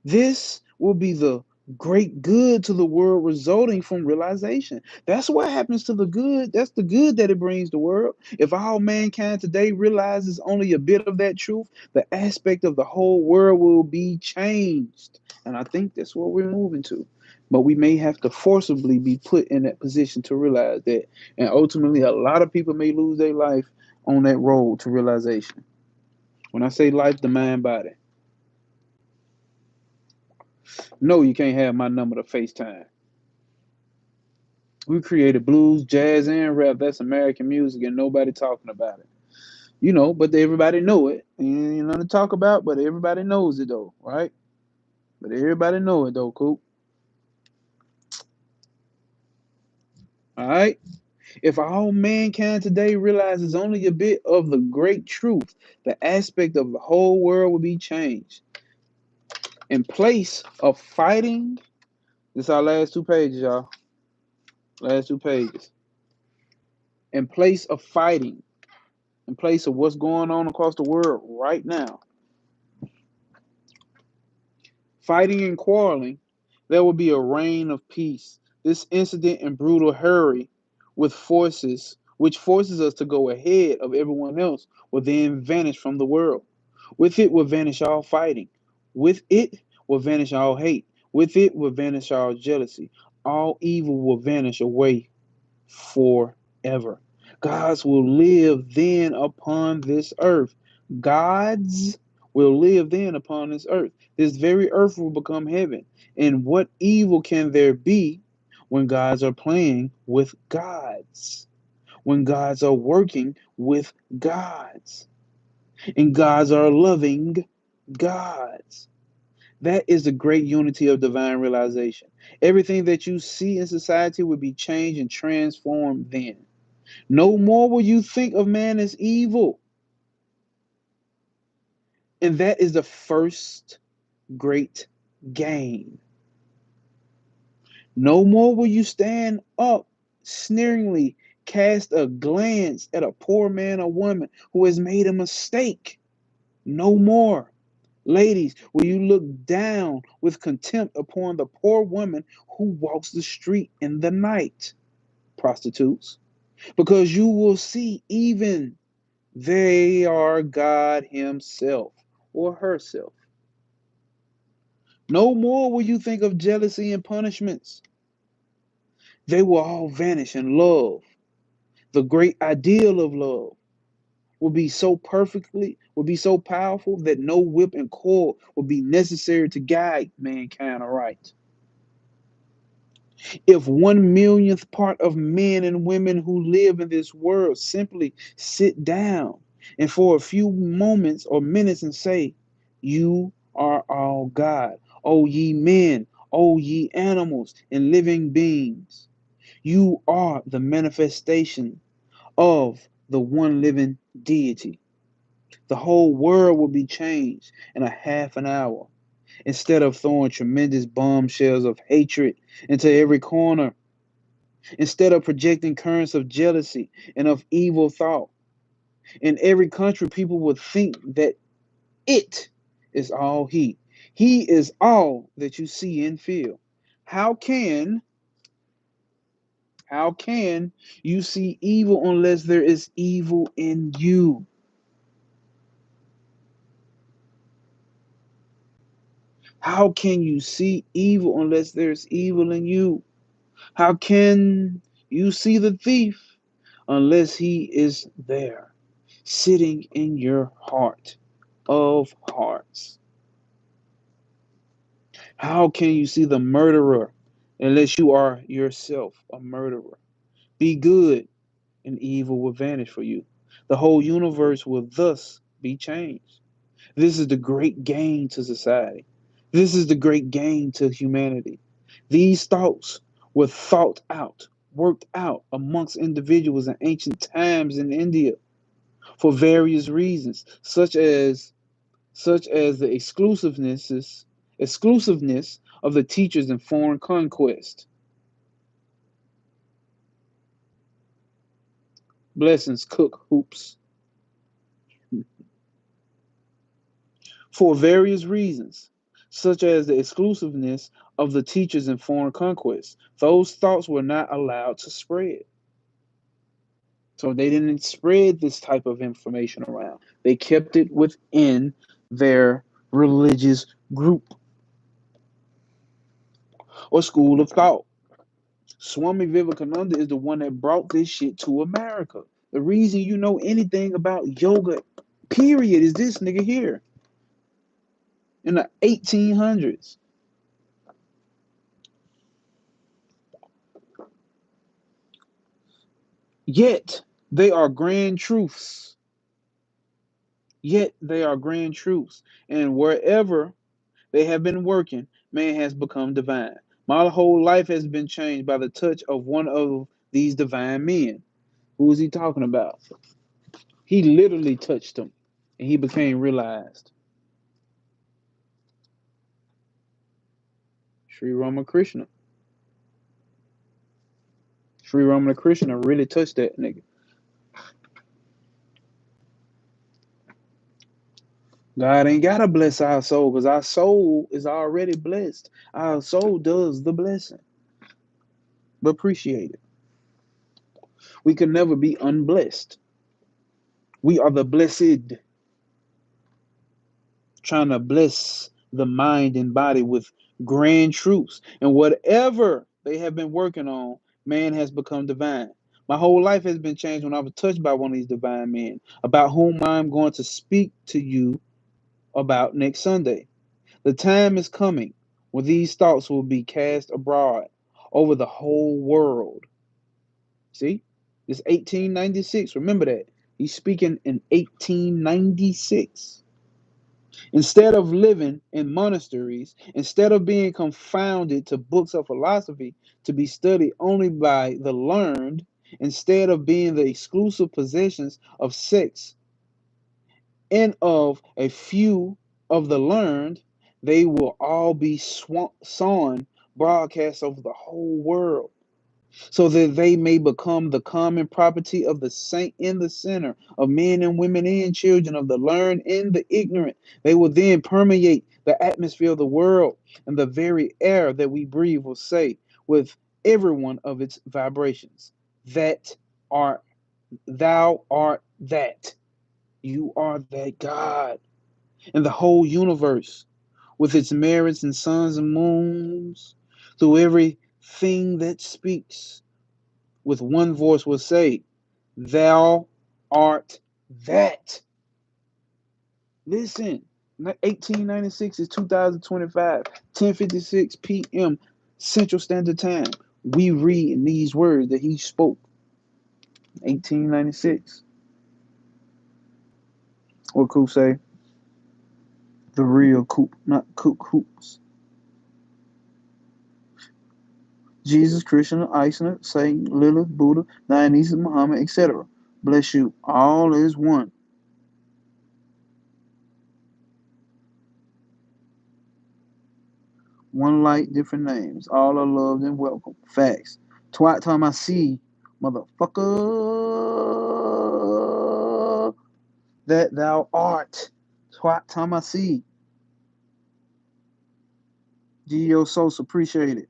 This will be the great good to the world resulting from realization. That's what happens to the good. That's the good that it brings the world. If all mankind today realizes only a bit of that truth, the aspect of the whole world will be changed. And I think that's what we're moving to. But we may have to forcibly be put in that position to realize that. And ultimately, a lot of people may lose their life on that road to realization. When I say life, the mind, body. No, you can't have my number to FaceTime. We created blues, jazz, and rap. That's American music, and nobody talking about it. But everybody know it. Ain't nothing to talk about, but everybody knows it though, right? But everybody know it though, Coop. All right? If all mankind today realizes only a bit of the great truth, the aspect of the whole world will be changed. In place of fighting, this is our last 2 pages, y'all. Last 2 pages. In place of fighting, in place of what's going on across the world right now, fighting and quarreling, there will be a reign of peace. This incident and brutal hurry with forces, which forces us to go ahead of everyone else, will then vanish from the world. With it will vanish all fighting. With it will vanish all hate. With it will vanish all jealousy. All evil will vanish away forever. Gods will live then upon this earth. Gods will live then upon this earth. This very earth will become heaven. And what evil can there be when gods are playing with gods? When gods are working with gods? And gods are loving gods. That is the great unity of divine realization. Everything that you see in society will be changed and transformed then. No more will you think of man as evil. And that is the first great gain. No more will you stand up sneeringly, cast a glance at a poor man or woman who has made a mistake. No more. Ladies, will you look down with contempt upon the poor woman who walks the street in the night? Prostitutes. Because you will see even they are God Himself or herself. No more will you think of jealousy and punishments. They will all vanish, and love, the great ideal of love, will be so powerful that no whip and cord will be necessary to guide mankind aright. If 1 millionth part of men and women who live in this world simply sit down and for a few moments or minutes and say, "You are all God, O ye men, O ye animals and living beings. You are the manifestation of the one living deity." The whole world will be changed in a half an hour. Instead of throwing tremendous bombshells of hatred into every corner, instead of projecting currents of jealousy and of evil thought, in every country, people would think that it is all he. He is all that you see and feel. How can how can you see evil unless there is evil in you? How can you see evil unless there's evil in you? How can you see the thief unless he is there, sitting in your heart of hearts? How can you see the murderer unless you are yourself a murderer? Be good, and evil will vanish for you. The whole universe will thus be changed. This is the great gain to society. This is the great gain to humanity. These thoughts were thought out, worked out amongst individuals in ancient times in India for various reasons, such as the exclusiveness of the teachers in foreign conquest. Blessings, cook hoops. For various reasons, such as the exclusiveness of the teachers in foreign conquest. Those thoughts were not allowed to spread. So they didn't spread this type of information around. They kept it within their religious group or school of thought. Swami Vivekananda is the one that brought this shit to America. The reason you know anything about yoga, period, is this nigga here in the 1800s. Yet they are grand truths. Yet they are grand truths. And wherever they have been working, man has become divine. My whole life has been changed by the touch of one of these divine men. Who is he talking about? He literally touched them, and he became realized. Sri Ramakrishna. Sri Ramakrishna really touched that nigga. God ain't gotta bless our soul because our soul is already blessed. Our soul does the blessing. But appreciate it. We can never be unblessed. We are the blessed, trying to bless the mind and body with grand truths. And whatever they have been working on, man has become divine. My whole life has been changed when I was touched by one of these divine men, about whom I'm going to speak to you about next Sunday. The time is coming when these thoughts will be cast abroad over the whole world. See? It's 1896. Remember that. He's speaking in 1896. Instead of living in monasteries, instead of being confounded to books of philosophy to be studied only by the learned, instead of being the exclusive possessions of sects and of a few of the learned, they will all be sawn broadcast over the whole world, so that they may become the common property of the saint in the center, of men and women and children, of the learned and the ignorant. They will then permeate the atmosphere of the world, and the very air that we breathe will say with every one of its vibrations, that art thou art that. You are that God. And the whole universe, with its merits and suns and moons, through everything that speaks, with one voice will say, thou art that. Listen, 1896 is 2025, 10:56 p.m. Central Standard Time. We read in these words that he spoke, 1896. What Coop say? The real Coop, not Coop Hoops. Jesus, Krishna, Isna, Satan, Lilith, Buddha, Dionysus, Muhammad, etc. Bless you. All is one. One light, different names. All are loved and welcome. Facts. Twat time I see, motherfucker, that thou art. Twat time I see. Gio Sosa, appreciate it.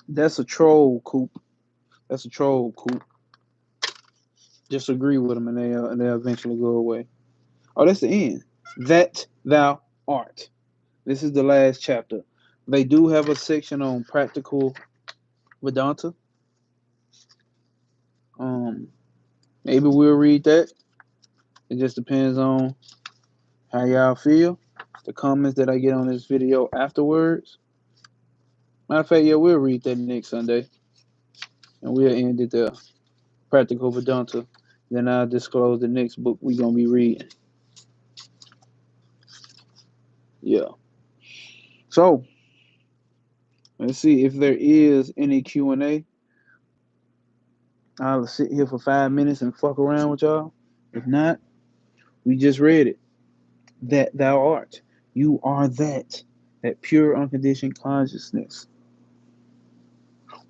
That's a troll, Coop. That's a troll, Coop. Just agree with them and they'll eventually go away. Oh, that's the end. That thou art. This is the last chapter. They do have a section on practical Vedanta. Maybe we'll read that. It just depends on how y'all feel. The comments that I get on this video afterwards. Matter of fact, yeah, we'll read that next Sunday. And we'll end it there. Practical Vedanta. Then I'll disclose the next book we're going to be reading. Yeah. So, let's see if there is any Q&A. I'll sit here for 5 minutes and fuck around with y'all. If not, we just read it. That thou art. You are that. That pure unconditioned consciousness.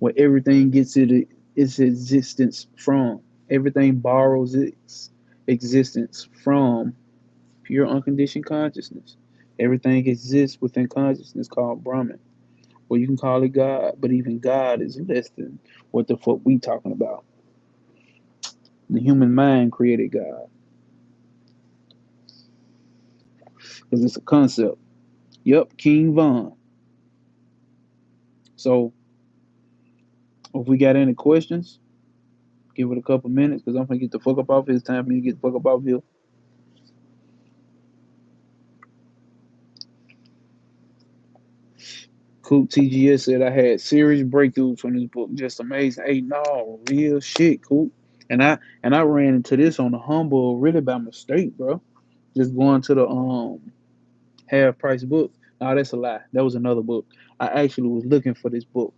Where everything gets its existence from. Everything borrows its existence from pure unconditioned consciousness. Everything exists within consciousness called Brahman. Or you can call it God, but even God is less than what the fuck we talking about. The human mind created God. Because it's a concept. Yep, King Von. So, if we got any questions, give it a couple minutes because I'm going to get the fuck up off here. It's time for me to get the fuck up off here. Coop TGS said I had serious breakthroughs from this book. Just amazing. Hey, no, real shit, Coop. And I ran into this on the humble really by mistake, bro. Just going to the half price book. No, that's a lie. That was another book. I actually was looking for this book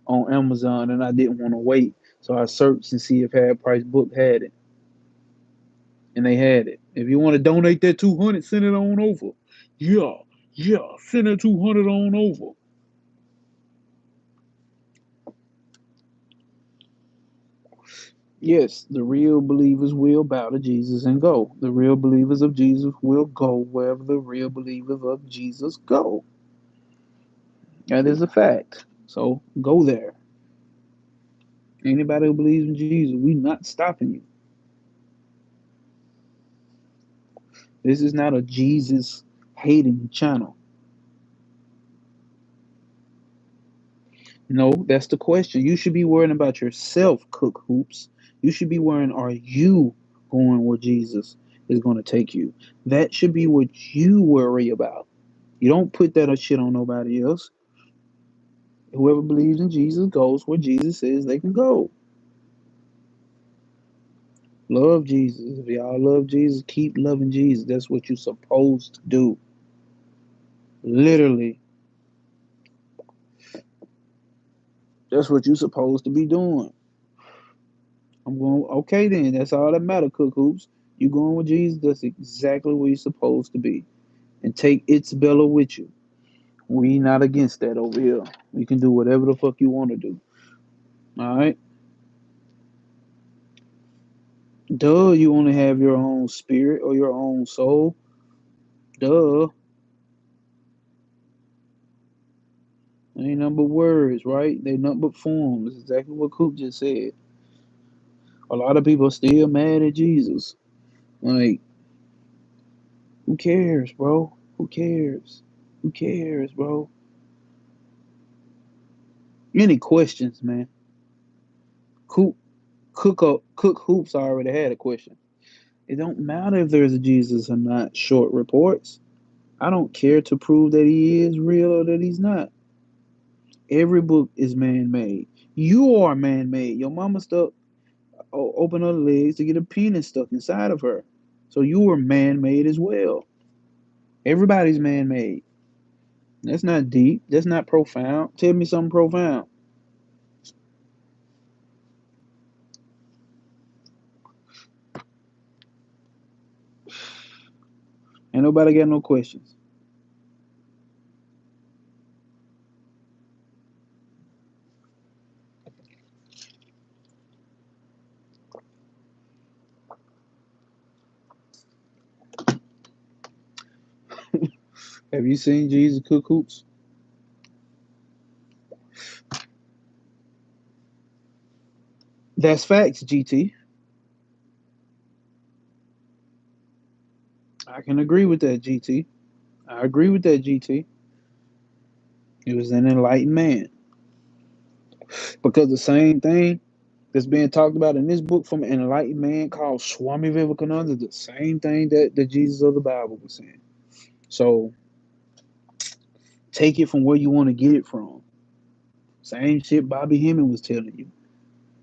on Amazon and I didn't want to wait. So I searched and see if half price book had it. And they had it. If you want to donate that 200, send it on over. Yeah, yeah, send that 200 on over. Yes, the real believers will bow to Jesus and go. The real believers of Jesus will go wherever the real believers of Jesus go. That is a fact. So go there. Anybody who believes in Jesus, we not stopping you. This is not a Jesus hating channel. No, that's the question. You should be worrying about yourself, Cook Hoops. You should be worrying, are you going where Jesus is going to take you? That should be what you worry about. You don't put that shit on nobody else. Whoever believes in Jesus goes where Jesus says they can go. Love Jesus. If y'all love Jesus, keep loving Jesus. That's what you're supposed to do. Literally, that's what you're supposed to be doing. I'm going, okay then. That's all that matter, Cook Hoops. You going with Jesus, that's exactly where you're supposed to be. And take its Bella with you. We not against that over here. You can do whatever the fuck you want to do. All right? Duh, you want to have your own spirit or your own soul. Duh. Ain't nothing but words, right? They nothing but forms. Exactly what Coop just said. A lot of people are still mad at Jesus. Like, who cares, bro? Who cares? Who cares, bro? Any questions, man? Coop, Cook Hoops already had a question. It don't matter if there's a Jesus or not. Short reports. I don't care to prove that he is real or that he's not. Every book is man-made. You are man-made. Your mama stuck open her legs to get a penis stuck inside of her. So you were man-made as well. Everybody's man-made. That's not deep. That's not profound. Tell me something profound. Ain't nobody got no questions. Have you seen Jesus cook hoops? That's facts, GT. I can agree with that, GT. I agree with that, GT. It was an enlightened man. Because the same thing that's being talked about in this book from an enlightened man called Swami Vivekananda, the same thing that the Jesus of the Bible was saying. So take it from where you want to get it from. Same shit Bobby Hemming was telling you.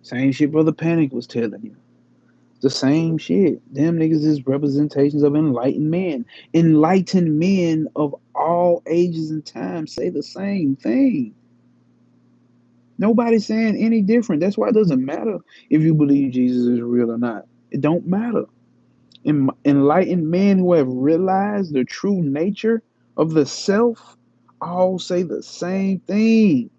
Same shit Brother Panic was telling you. The same shit. Them niggas is representations of enlightened men. Enlightened men of all ages and times say the same thing. Nobody's saying any different. That's why it doesn't matter if you believe Jesus is real or not. It don't matter. Enlightened men who have realized the true nature of the self all say the same thing.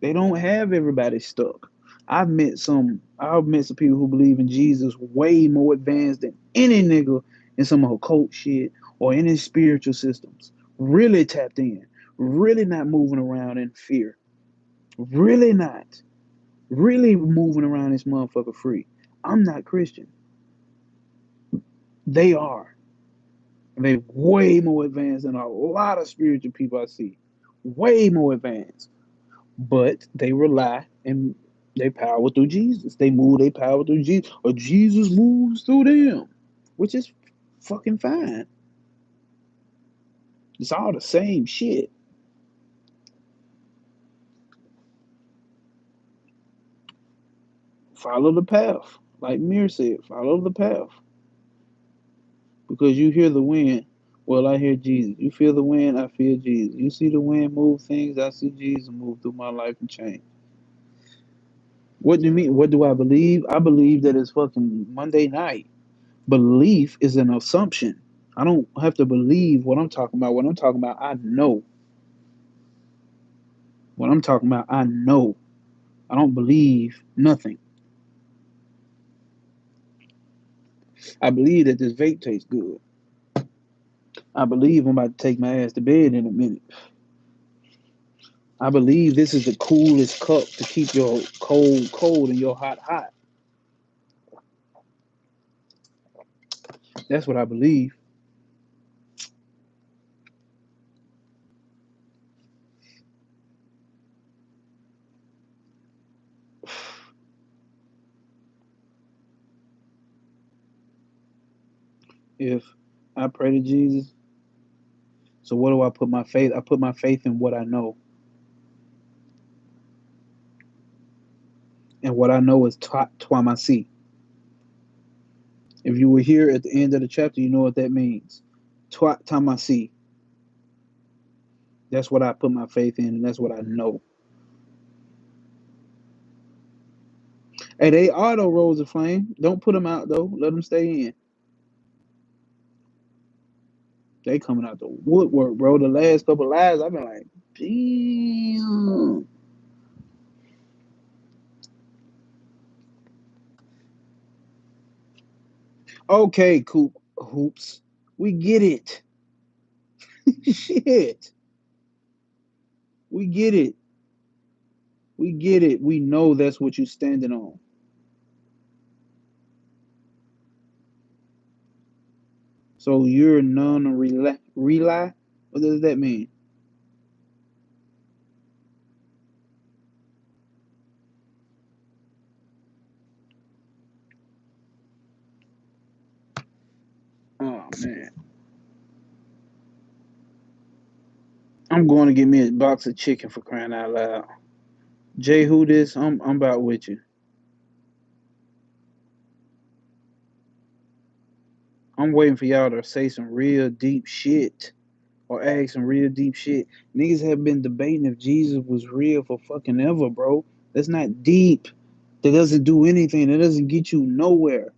They don't have everybody stuck. I've met some people who believe in Jesus way more advanced than any nigga in some occult shit or any spiritual systems. Really tapped in. Really not moving around in fear. Really not. Really moving around this motherfucker free. I'm not Christian. They are. And they way more advanced than a lot of spiritual people I see. Way more advanced. But they rely and they power through Jesus. They move they power through Jesus. Or Jesus moves through them. Which is fucking fine. It's all the same shit. Follow the path. Like Mir said, follow the path. Because you hear the wind, well, I hear Jesus. You feel the wind, I feel Jesus. You see the wind move things, I see Jesus move through my life and change. What do you mean? What do I believe? I believe that it's fucking Monday night. Belief is an assumption. I don't have to believe what I'm talking about. What I'm talking about, I know. What I'm talking about, I know. I don't believe nothing. I believe that this vape tastes good. I believe I'm about to take my ass to bed in a minute. I believe this is the coolest cup to keep your cold cold and your hot hot. That's what I believe. If I pray to Jesus, so what do I put my faith? I put my faith in what I know. And what I know is Twamasi. If you were here at the end of the chapter, you know what that means. Tamasi. That's what I put my faith in, and that's what I know. Hey, they are though, Rose of Flame. Don't put them out though. Let them stay in. They coming out the woodwork, bro. The last couple lives, I've been like, damn. Okay, Coop Hoops. We get it. Shit. We get it. We get it. We know that's what you're standing on. So you're non-rely? What does that mean? Oh man. I'm going to get me a box of chicken for crying out loud. Jay, who this? I'm about with you. I'm waiting for y'all to say some real deep shit or ask some real deep shit. Niggas have been debating if Jesus was real for fucking ever, bro. That's not deep. That doesn't do anything. That doesn't get you nowhere.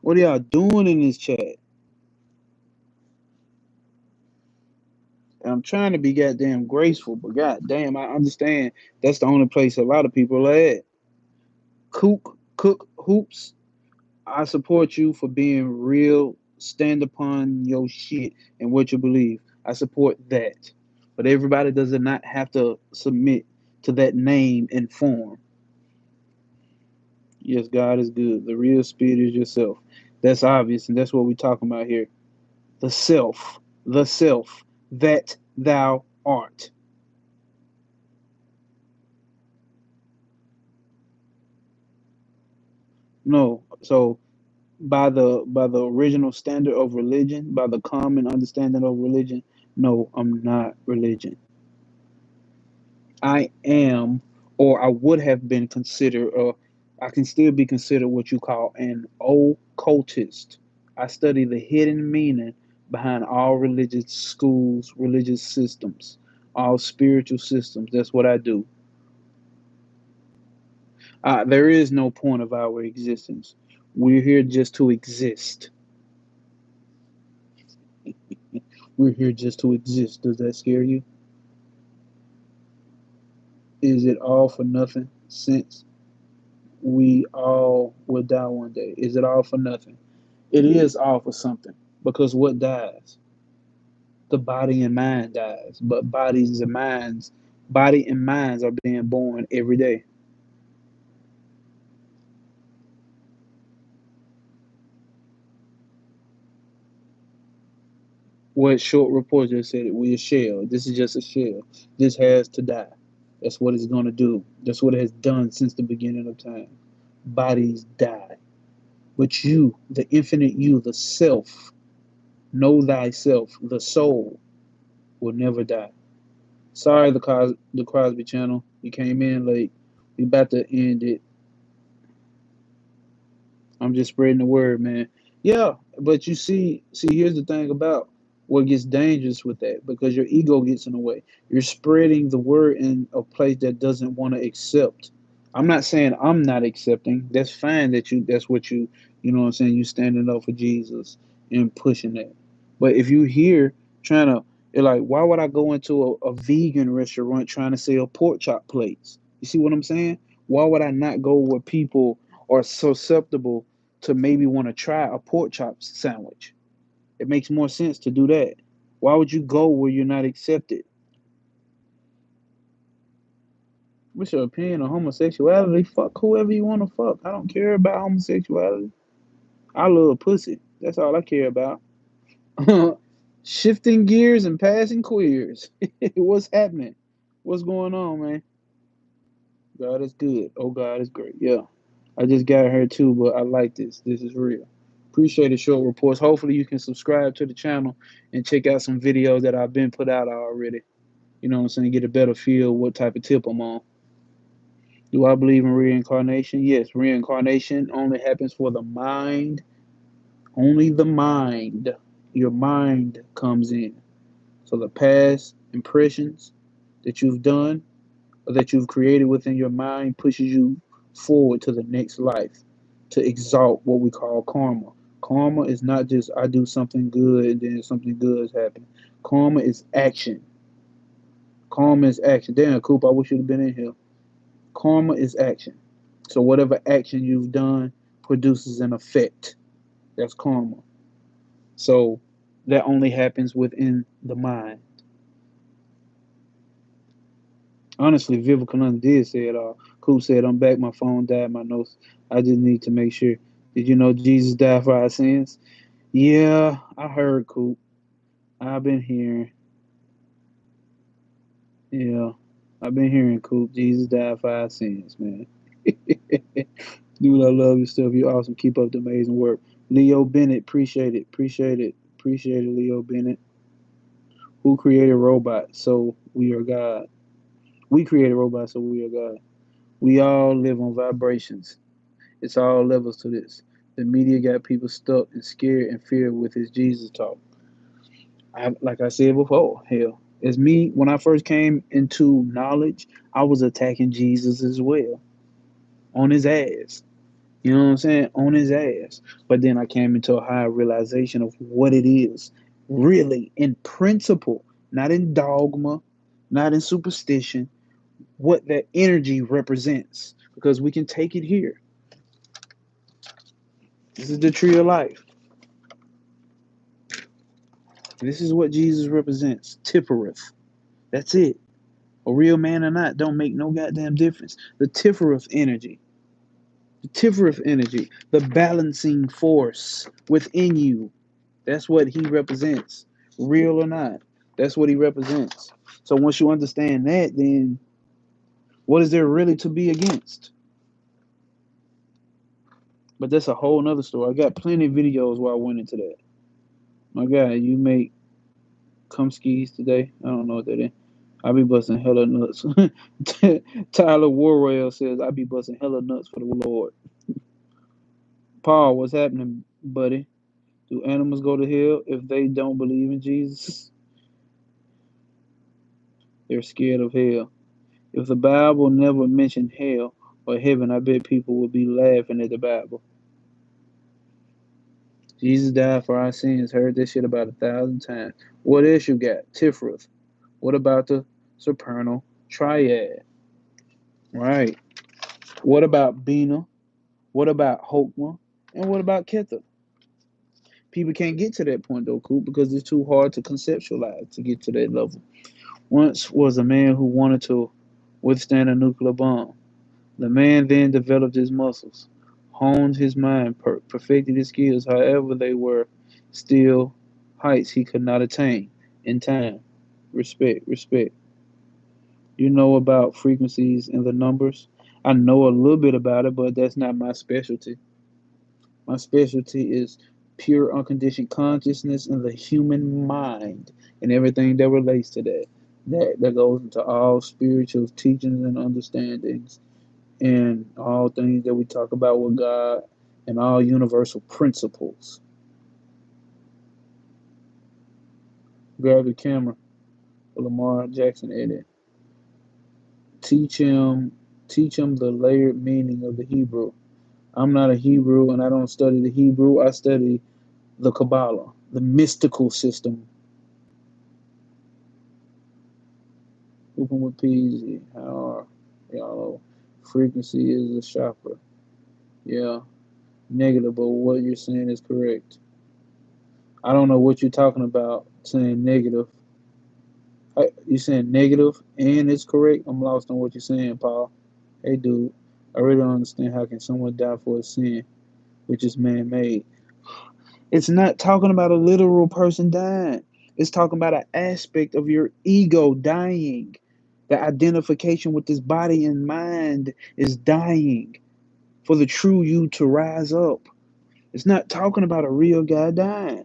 What are y'all doing in this chat? I'm trying to be goddamn graceful, but goddamn, I understand that's the only place a lot of people are at. Cook Hoops, I support you for being real. Stand upon your shit and what you believe. I support that. But everybody does not have to submit to that name and form. Yes, God is good. The real spirit is yourself. That's obvious, and that's what we're talking about here. The self that thou art. No, so by the original standard of religion, by the common understanding of religion, no, I'm not religion. I am, or I would have been considered, or I can still be considered what you call an occultist. I study the hidden meaning behind all religious schools, religious systems, all spiritual systems. That's what I do. There is no point of our existence. We're here just to exist. We're here just to exist. Does that scare you? Is it all for nothing since we all will die one day? Is it all for nothing? It is all for something because what dies? The body and mind dies, but body and minds are being born every day. What short report just said it? We a shell. This is just a shell. This has to die. That's what it's going to do. That's what it has done since the beginning of time. Bodies die. But you, the infinite you, the self, know thyself, the soul, will never die. Sorry, the Crosby channel. You came in late. We about to end it. I'm just spreading the word, man. Yeah, but you see, here's the thing about what gets dangerous with that, because your ego gets in the way. You're spreading the word in a place that doesn't want to accept. I'm not saying I'm not accepting. That's fine that that's what you know what I'm saying, you standing up for Jesus and pushing that. But if you here trying to, you're like, why would I go into a vegan restaurant trying to sell pork chop plates? You see what I'm saying? Why would I not go where people are susceptible to maybe want to try a pork chop sandwich? It makes more sense to do that. Why would you go where you're not accepted? What's your opinion on homosexuality? Fuck whoever you want to fuck. I don't care about homosexuality. I love pussy. That's all I care about. Shifting gears and passing queers. What's happening? What's going on, man? God is good. Oh, God is great. Yeah. I just got her too, but I like this. This is real. Appreciate the short reports. Hopefully you can subscribe to the channel and check out some videos that I've been put out already. You know what I'm saying? Get a better feel what type of tip I'm on. Do I believe in reincarnation? Yes, reincarnation only happens for the mind. Only the mind. Your mind comes in. So the past impressions that you've done or that you've created within your mind pushes you forward to the next life to exalt what we call karma. Karma is not just I do something good and then something good is happening. Karma is action. Karma is action. Damn, Coop, I wish you'd have been in here. Karma is action. So whatever action you've done produces an effect. That's karma. So that only happens within the mind. Honestly, Vivekananda did say it all. Coop said, I'm back, my phone died, my notes. I just need to make sure. Did you know Jesus died for our sins? Yeah, I heard, Coop. I've been hearing. Yeah, I've been hearing, Coop. Jesus died for our sins, man. Dude, I love your stuff. You're awesome. Keep up the amazing work. Leo Bennett, appreciate it. Appreciate it. Appreciate it, Leo Bennett. Who created robots? So we are God. We created robots, so we are God. We all live on vibrations. It's all levels to this. The media got people stuck and scared and feared with his Jesus talk. Like I said before, hell, as me, when I first came into knowledge, I was attacking Jesus as well, on his ass. You know what I'm saying? On his ass. But then I came into a higher realization of what it is, really, in principle, not in dogma, not in superstition, what that energy represents. Because we can take it here. This is the tree of life. This is what Jesus represents. Tippereth. That's it. A real man or not don't make no goddamn difference. The Tippereth energy. The Tippereth energy. The balancing force within you. That's what he represents. Real or not. That's what he represents. So once you understand that, then what is there really to be against? But that's a whole nother story. I got plenty of videos where I went into that. My God, you make cum skis today? I don't know what that is. I be busting hella nuts. Tyler Warwell says I be busting hella nuts for the Lord. Paul, what's happening, buddy? Do animals go to hell if they don't believe in Jesus? They're scared of hell. If the Bible never mentioned hell or heaven, I bet people would be laughing at the Bible. Jesus died for our sins. Heard this shit about 1,000 times. What else you got? Tiferet. What about the supernal triad? Right. What about Bina? What about Hokmah? And what about Ketha? People can't get to that point though, Coop, because it's too hard to conceptualize to get to that level. Once was a man who wanted to withstand a nuclear bomb. The man then developed his muscles, honed his mind, perfected his skills. However, they were still heights he could not attain in time. Respect, respect. You know about frequencies and the numbers? I know a little bit about it, but that's not my specialty. My specialty is pure unconditioned consciousness and the human mind and everything that relates to that. That goes into all spiritual teachings and understandings and all things that we talk about with God and all universal principles. Grab the camera. Lamar Jackson edit. Teach him, teach him the layered meaning of the Hebrew. I'm not a Hebrew, and I don't study the Hebrew. I study the Kabbalah, the mystical system. Open with PZ. How are y'all? Frequency is a shopper. Yeah, negative, but what you're saying is correct. I don't know what you're talking about saying negative. You saying negative and it's correct? I'm lost on what you're saying, Paul. Hey, dude, I really don't understand how can someone die for a sin which is man-made. It's not talking about a literal person dying. It's talking about an aspect of your ego dying. The identification with this body and mind is dying for the true you to rise up. It's not talking about a real guy dying.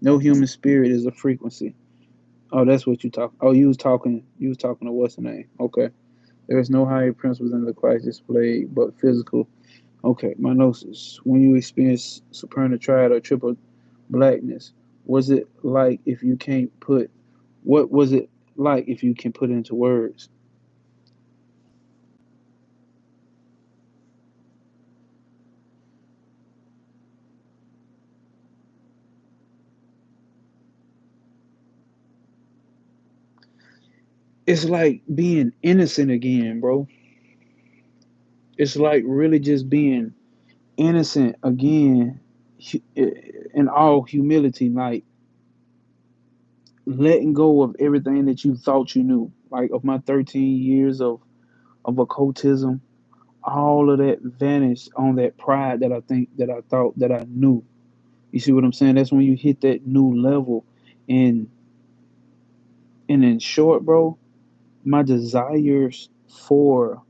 No human spirit is a frequency. Oh, that's what you talk. Oh, you was talking. You was talking to what's the name? Okay. There is no higher principle than the Christ displayed, but physical. Okay, my gnosis. When you experience supernal triad or triple blackness, was it like if you can't put? What was it like if you can put it into words? It's like being innocent again, bro. It's like really just being innocent again, in all humility, like letting go of everything that you thought you knew, like of my 13 years of occultism. All of that vanished on that pride that I think that I thought that I knew. You see what I'm saying? That's when you hit that new level. And in short, bro, my desires for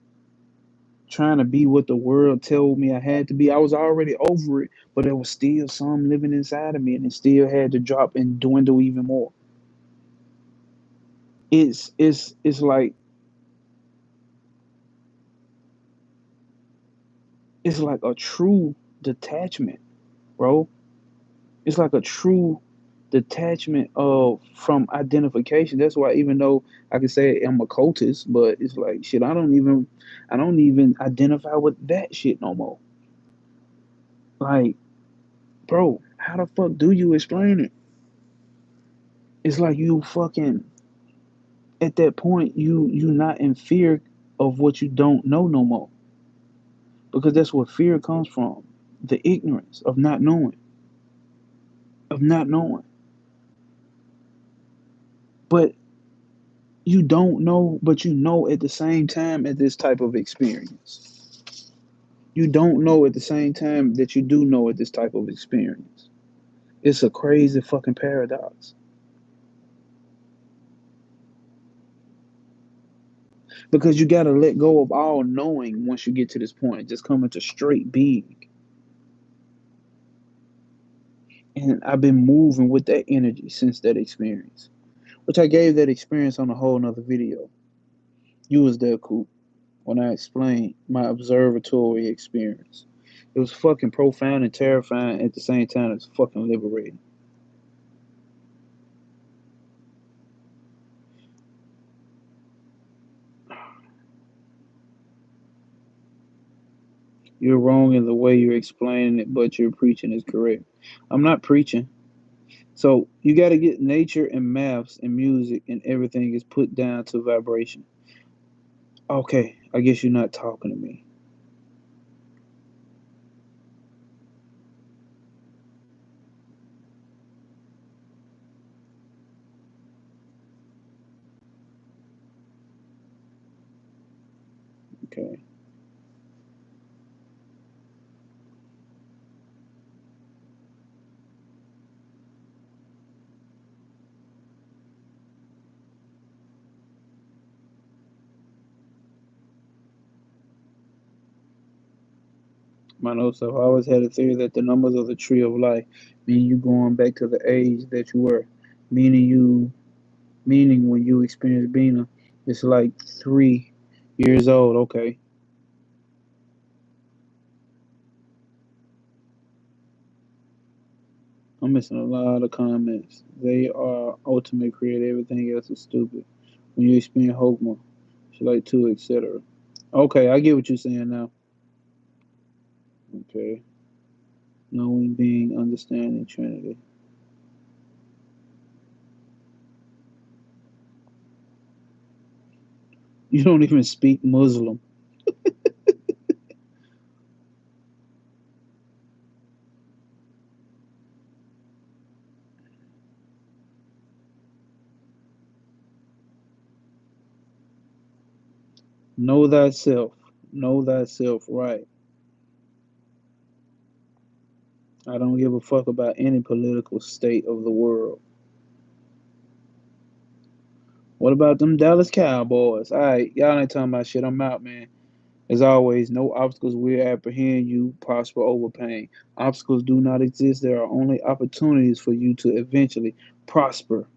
trying to be what the world told me I had to be, I was already over it, but there was still some living inside of me, and it still had to drop and dwindle even more. It's like it's like a true detachment, bro. It's like a true detachment of from identification. That's why even though I can say I'm a cultist, but it's like shit, I don't even identify with that shit no more. Like, bro, how the fuck do you explain it? It's like you fucking at that point you not in fear of what you don't know no more. Because that's where fear comes from. The ignorance of not knowing. Of not knowing. But you don't know, but you know at the same time at this type of experience. You don't know at the same time that you do know at this type of experience. It's a crazy fucking paradox. Because you gotta let go of all knowing once you get to this point. Just come into straight being. And I've been moving with that energy since that experience. Which I gave that experience on a whole nother video. You was there, Coop, when I explained my observatory experience. It was fucking profound and terrifying at the same time. It's fucking liberating. You're wrong in the way you're explaining it, but your preaching is correct. I'm not preaching. So you got to get nature and maths and music and everything is put down to vibration. Okay, I guess you're not talking to me. Okay. My notes have always had a theory that the numbers of the tree of life mean you going back to the age that you were, meaning meaning when you experience Bina, it's like 3 years old. Okay. I'm missing a lot of comments. They are ultimate creator. Everything else is stupid. When you experience Hokmah, it's like two, etc. Okay, I get what you're saying now. Okay. Knowing, being, understanding, Trinity. You don't even speak Muslim. Know thyself. Know thyself, right. I don't give a fuck about any political state of the world. What about them Dallas Cowboys? All right, y'all ain't talking about shit. I'm out, man. As always, no obstacles will apprehend you, prosper over pain. Obstacles do not exist. There are only opportunities for you to eventually prosper